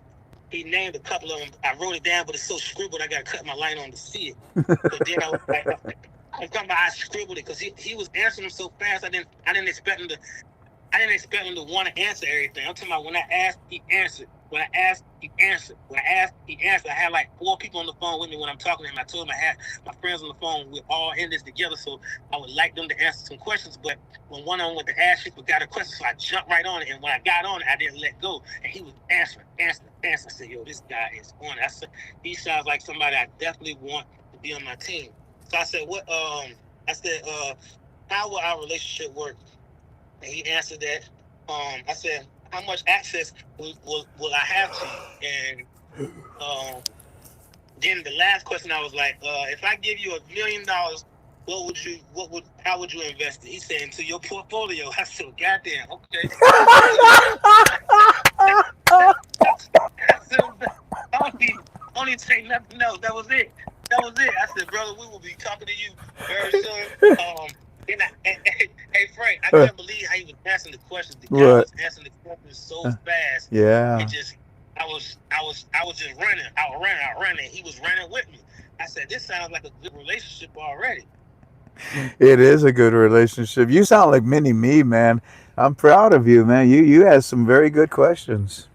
he named a couple of them. I wrote it down, but it's so scribbled I got to cut my line on to see it. So then I was like, I was talking about I scribbled it because he was answering them so fast. I didn't expect him to want to answer everything. I'm talking about when I asked, he answered. When I asked, he answered. When I asked, he answered. I had like 4 people on the phone with me when I'm talking to him. I told him I had my friends on the phone. We're all in this together, so I would like them to answer some questions. But when one of them went to ask, she forgot a question, so I jumped right on it. And when I got on it, I didn't let go. And he was answering. I said, yo, this guy is on it. I said, he sounds like somebody I definitely want to be on my team. So I said, how will our relationship work? And he answered that. I said, how much access will I have to you? And um, then the last question, I was like, if I give you $1 million, how would you invest it? He said, into your portfolio. I said, goddamn, okay. I said, I only say nothing else. That was it. I said, brother, we will be talking to you very soon. Hey Frank, I couldn't believe how he was answering the questions. The guy What? was answering the questions so fast. It Yeah. just, I was just running. I was running. He was running with me. I said, this sounds like a good relationship already. It is a good relationship. You sound like mini me, man. I'm proud of you, man. You had some very good questions.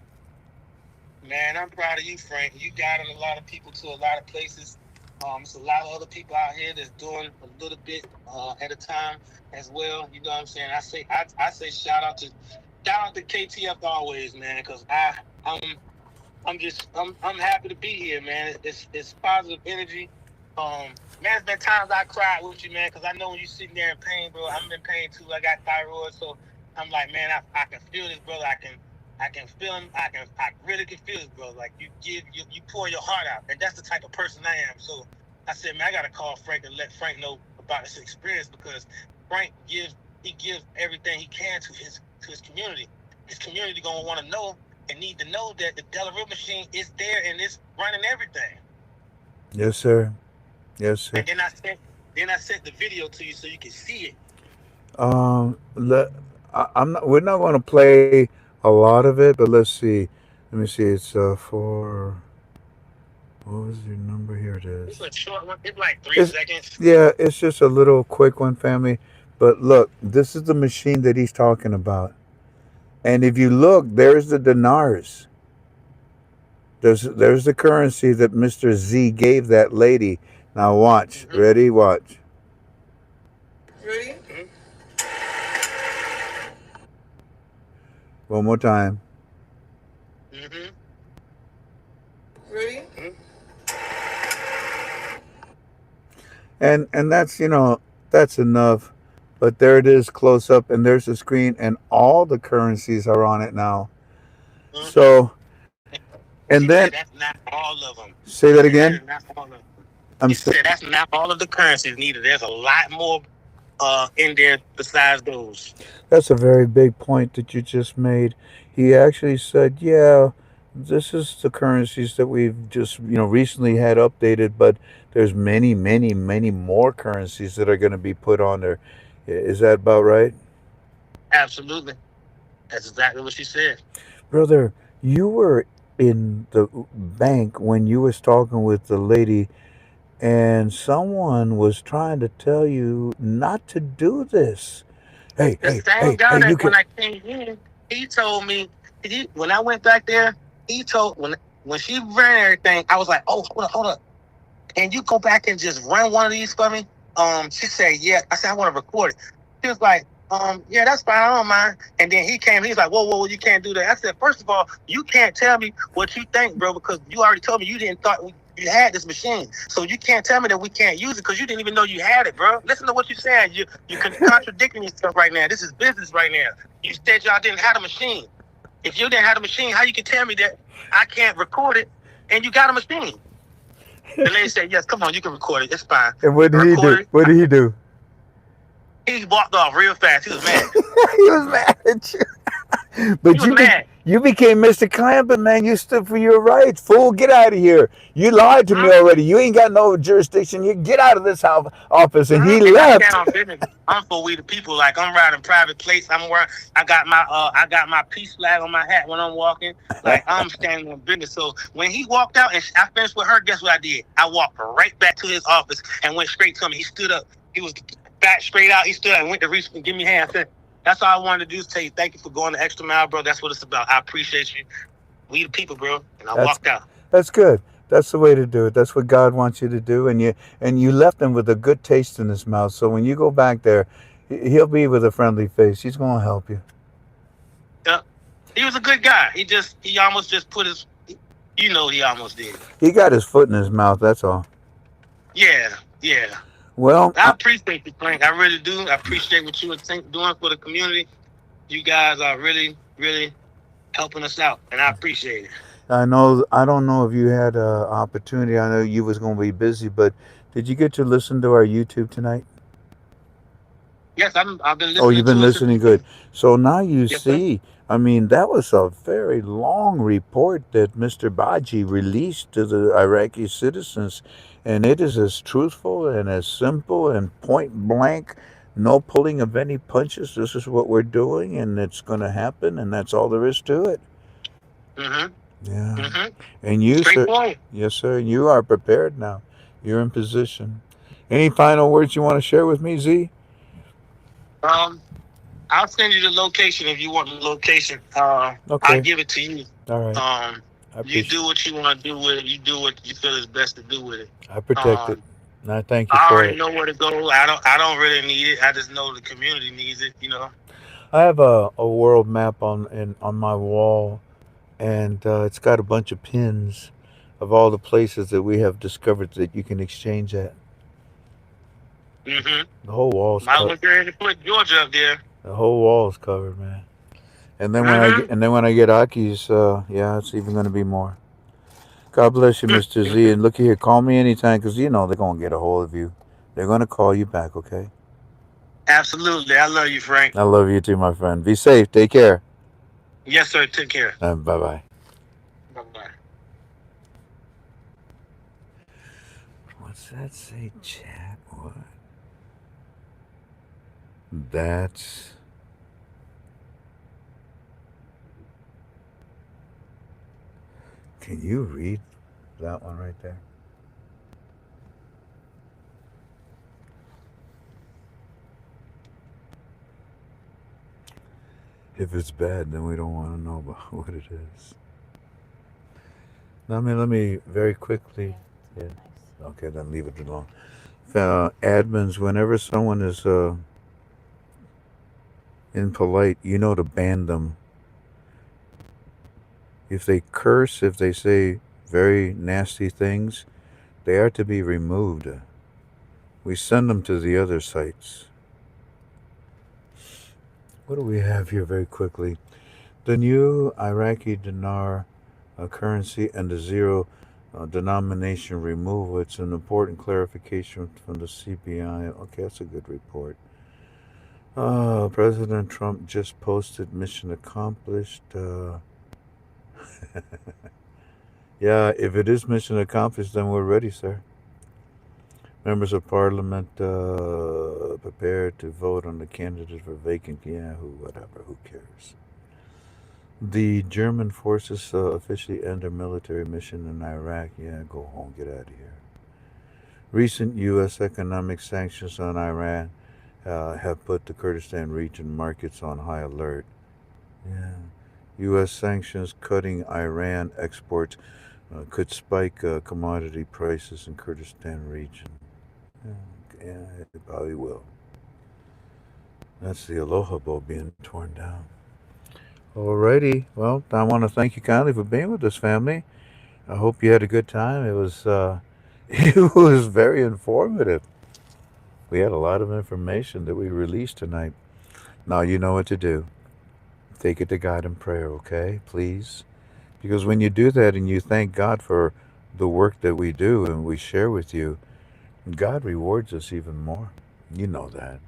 Man, I'm proud of you, Frank. You guided a lot of people to a lot of places. There's a lot of other people out here that's doing a little bit at a time as well. You know what I'm saying? I say shout out to KTF always, man, because I'm happy to be here, man. It's positive energy. Man, it's been times I cried with you, man, because I know when you're sitting there in pain, bro. I'm in pain too. I got thyroid, so I'm like, man, I can feel this, brother. I can feel him. I really can feel this, bro. Like you pour your heart out, and that's the type of person I am. So I said, man, I gotta call Frank and let Frank know about this experience because Frank gives everything he can to his community. His community gonna want to know and need to know that the Delaware machine is there and it's running everything. Yes, sir. Yes, sir. And then I sent the video to you so you can see it. Let I'm not. We're not going to play a lot of it, but let's see. Let me see. It's for what was your number? Here it It's is. a short one. It's like three It's seconds. yeah. It's just a little quick one, family. But look, this is the machine that he's talking about. And if you look, there's the dinars. There's the currency that Mr. Z gave that lady. Now watch. Mm-hmm. Ready? Watch. Ready? Mm-hmm. One more time. Mm-hmm. Ready? Mm-hmm. And that's that's enough. But there it is, close up, and there's the screen, and all the currencies are on it now. Mhm. So, She and said then that's not all of them. say She that said that again. is not all of them. I'm She sa- said that's not all of the currencies needed. There's a lot more in there besides those. that's a very big point that you just made. He actually said, "Yeah, this is the currencies that we've just recently had updated, but there's many, many, many more currencies that are going to be put on there." Is that about right? Absolutely. That's exactly what she said. Brother, you were in the bank when you was talking with the lady, and someone was trying to tell you not to do this. Hey, The hey, same hey, guy hey, that you when can. I came in, he told me when I went back there, he told when she ran everything, I was like, oh, hold up. Can you go back and just run one of these for me? She said, yeah. I said, I want to record it. She was like, yeah, that's fine. I don't mind. And then he came, he's like, whoa, you can't do that. I said, first of all, you can't tell me what you think, bro, because you already told me you didn't thought you had this machine. So you can't tell me that we can't use it because you didn't even know you had it, bro. Listen to what you're saying. You contradicting yourself right now. This is business right now. You said y'all didn't have a machine. If you didn't have a machine, how you can tell me that I can't record it and you got a machine? The lady said, yes, come on, you can record it. It's fine. And what I did he do? recorded What it. did he do? He walked off real fast. He was mad. He was mad at you. He But was mad. you became Mr. Clampett, man. You stood for your rights. Fool, get out of here. You lied to me Mm-hmm. already. You ain't got no jurisdiction. You get out of this office. And he Mm-hmm. And I stand left. on business. I'm for we the people. Like I'm riding private plates. I'm wearing. I got my peace flag on my hat when I'm walking. Like I'm standing on business. So when he walked out and I finished with her, guess what I did? I walked right back to his office and went straight to him. He stood up. He was back straight out. He stood up and went to reach and give me a hand. I said, that's all I wanted to do is tell you thank you for going the extra mile, bro. That's what it's about. I appreciate you. We the people, bro. And I That's walked out. that's good. That's the way to do it. That's what God wants you to do. And you left him with a good taste in his mouth. So when you go back there, he'll be with a friendly face. He's going to help you. Yeah. He was a good guy. He almost just put his he almost did. He got his foot in his mouth. That's all. Yeah, yeah. Well, I appreciate you, Frank. I really do. I appreciate what you are doing for the community. You guys are really, really helping us out, and I appreciate it. I know. I don't know if you had an opportunity. I know you was going to be busy, but did you get to listen to our YouTube tonight? Yes, I've been Oh, listening you've been to it since the listening good. beginning. So now you Yes, sir. see. I mean, that was a very long report that Mr. Baji released to the Iraqi citizens, and it is as truthful and as simple and point blank. No pulling of any punches. This is what we're doing, and it's going to happen, and that's all there is to it. Mm-hmm. Yeah. Mm-hmm. And you, sir, Straightforward. yes, sir, you are prepared now. You're in position. Any final words you want to share with me, Z? Um, I'll send you the location if you want the location. I'll Okay. give it to you. All right. Um, I you appreciate. do what you want to do with it. You do what you feel is best to do with it. I protect it. Um, And I thank you I for already it. know where to go. I don't really need it. I just know the community needs it. I have a world map on my wall, and it's got a bunch of pins of all the places that we have discovered that you can exchange at. Mm-hmm. The whole wall's Might as covered. well get ready to put Georgia up there. The whole wall's covered, man. Mm-hmm. And then when I get Aki's, yeah, it's even going to be more. God bless you, Mr. Z. And look here, call me anytime because you know they're going to get a hold of you. They're going to call you back, okay? Absolutely. I love you, Frank. I love you too, my friend. Be safe. Take care. Yes, sir. Take care. Bye bye. Bye bye. What's that say, chat? What? That's. Can you read that one right there? If it's bad, then we don't want to know about what it is. Now, let me very quickly. Yeah, Yeah. it's nice. Okay, then leave it alone. Admins, whenever someone is impolite, you know to ban them. If they curse, if they say very nasty things, they are to be removed. we send them to the other sites. What do we have here very quickly? The new Iraqi dinar currency and the zero denomination removal. It's an important clarification from the CPI. Okay, that's a good report. President Trump just posted mission accomplished. Yeah, if it is mission accomplished, then we're ready, sir. Members of Parliament prepared to vote on the candidate for vacant. Yeah, whatever, who cares? The German forces officially end their military mission in Iraq. Yeah, go home, get out of here. Recent U.S. economic sanctions on Iran have put the Kurdistan region markets on high alert. Yeah. U.S. sanctions cutting Iran exports could spike commodity prices in Kurdistan region. Yeah, it probably will. That's the Aloha boat being torn down. Alrighty. Well, I want to thank you kindly for being with us, family. I hope you had a good time. It was it was very informative. We had a lot of information that we released tonight. Now you know what to do. Take it to God in prayer, okay? Please. Because when you do that and you thank God for the work that we do and we share with you, God rewards us even more. You know that.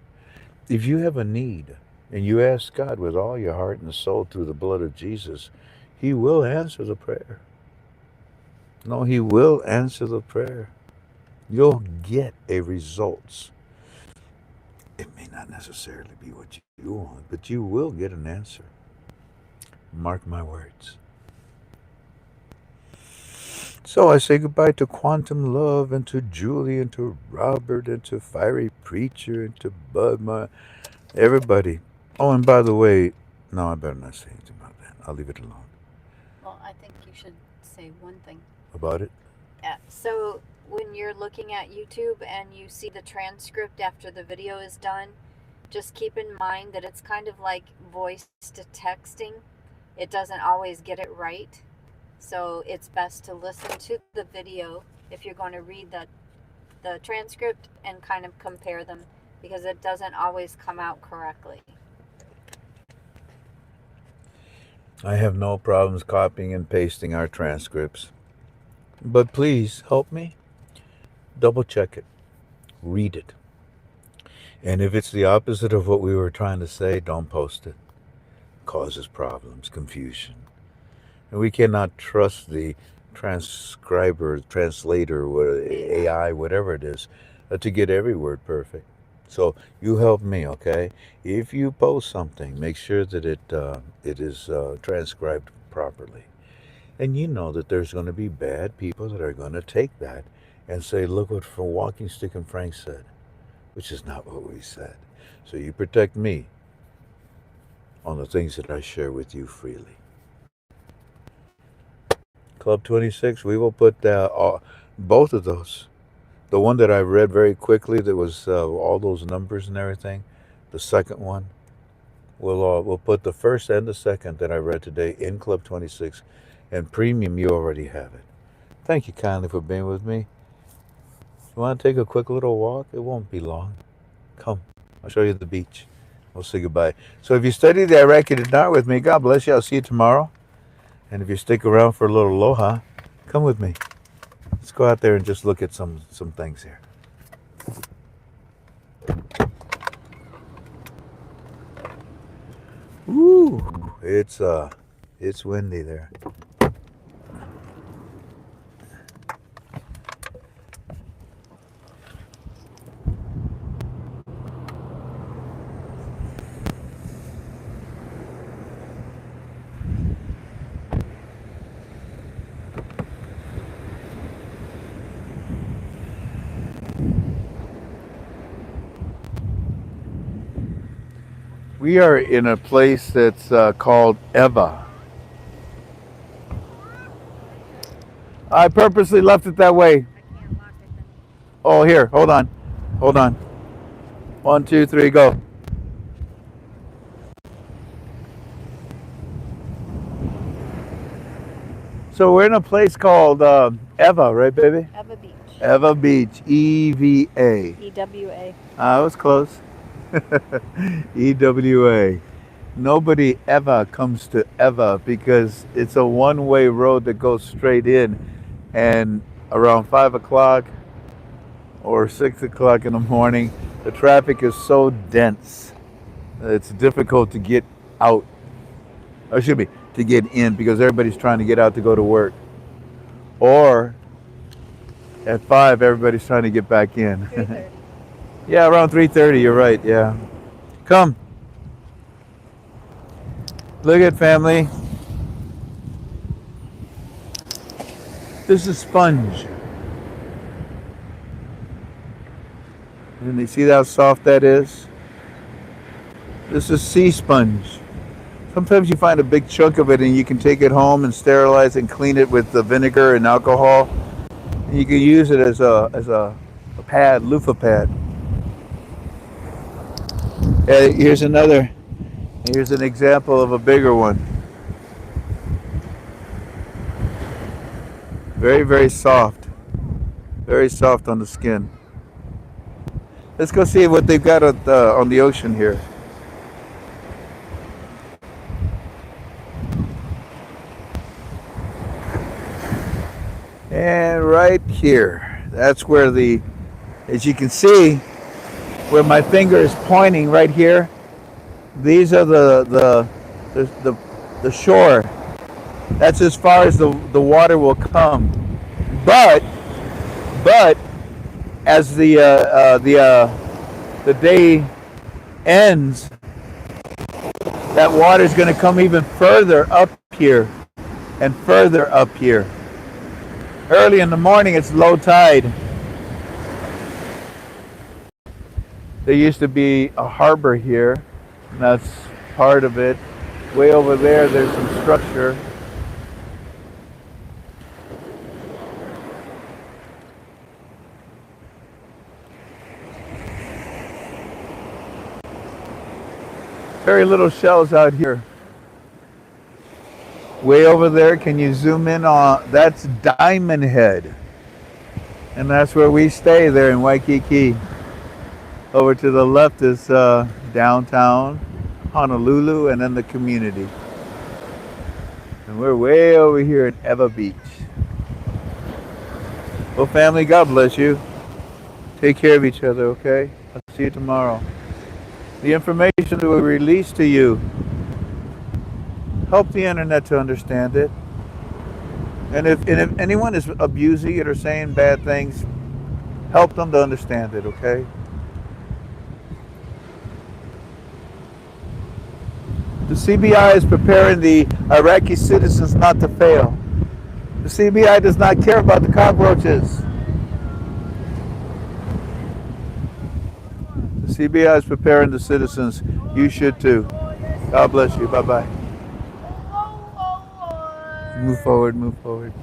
If you have a need and you ask God with all your heart and soul through the blood of Jesus, He will answer the prayer. No, He will answer the prayer. You'll get a results. It may not necessarily be what you want, but you will get an answer. Mark my words. So I say goodbye to Quantum Love and to Julie and to Robert and to Fiery Preacher and to Bud, everybody. Oh, and by the way, no, I better not say anything about that. I'll leave it alone. Well, I think you should say one thing. About it? So, when you're looking at YouTube and you see the transcript after the video is done, just keep in mind that it's kind of like voice to texting. It doesn't always get it right. So, it's best to listen to the video if you're going to read the transcript and kind of compare them because it doesn't always come out correctly. I have no problems copying and pasting our transcripts. But please help me. Double check it. Read it. And if it's the opposite of what we were trying to say, don't post it. Causes problems, confusion. And we cannot trust the transcriber, translator, AI, whatever it is, to get every word perfect. So you help me, okay? If you post something, make sure that it is transcribed properly. And you know that there's going to be bad people that are going to take that and say, look what Walking Stick and Frank said, which is not what we said. So you protect me on the things that I share with you freely. Club 26, we will put both of those. The one that I read very quickly that was all those numbers and everything, the second one, we'll put the first and the second that I read today in Club 26, and premium, you already have it. Thank you kindly for being with me. You want to take a quick little walk? It won't be long. Come, I'll show you the beach. We'll say goodbye. So if you study the Iraqi dinar with me, God bless you. I'll see you tomorrow. And if you stick around for a little aloha, come with me. Let's go out there and just look at some things here. Ooh, it's windy there. We are in a place that's called Eva. I purposely left it that way. I can't lock it then. Oh, here, hold on. Hold on. 1, 2, 3, go. So we're in a place called Eva, right, baby? Eva Beach. Eva Beach, EVA. EWA. I was close. EWA. Nobody ever comes to Eva because it's a one-way road that goes straight in, and around 5 o'clock or 6 o'clock in the morning, the traffic is so dense. It's difficult to get out, or should be to get in because everybody's trying to get out to go to work. Or at 5, everybody's trying to get back in. 3:30. Yeah, around 3:30. You're right. Yeah. Come, look at family. This is sponge. And you see how soft that is? This is sea sponge. Sometimes you find a big chunk of it and you can take it home and sterilize and clean it with the vinegar and alcohol. And you can use it as a pad, loofah pad. Here's another. Here's an example of a bigger one. Very, very soft. Very soft on the skin. Let's go see what they've got on the ocean here. And right here, that's where as you can see, where my finger is pointing right here, these are the shore. That's as far as the water will come. But as the day ends, that water is going to come even further up here and further up here. Early in the morning, it's low tide. There used to be a harbor here, and that's part of it. Way over there, there's some structure. Very little shells out here. Way over there, can you zoom in on, that's Diamond Head. And that's where we stay there in Waikiki. Over to the left is downtown Honolulu and then the community. And we're way over here in Eva Beach. Well, family, God bless you. Take care of each other, okay? I'll see you tomorrow. The information that we release to you, help the internet to understand it. And if anyone is abusing it or saying bad things, help them to understand it, okay? The CBI is preparing the Iraqi citizens not to fail. The CBI does not care about the cockroaches. The CBI is preparing the citizens. You should too. God bless you. Bye-bye. Move forward, move forward.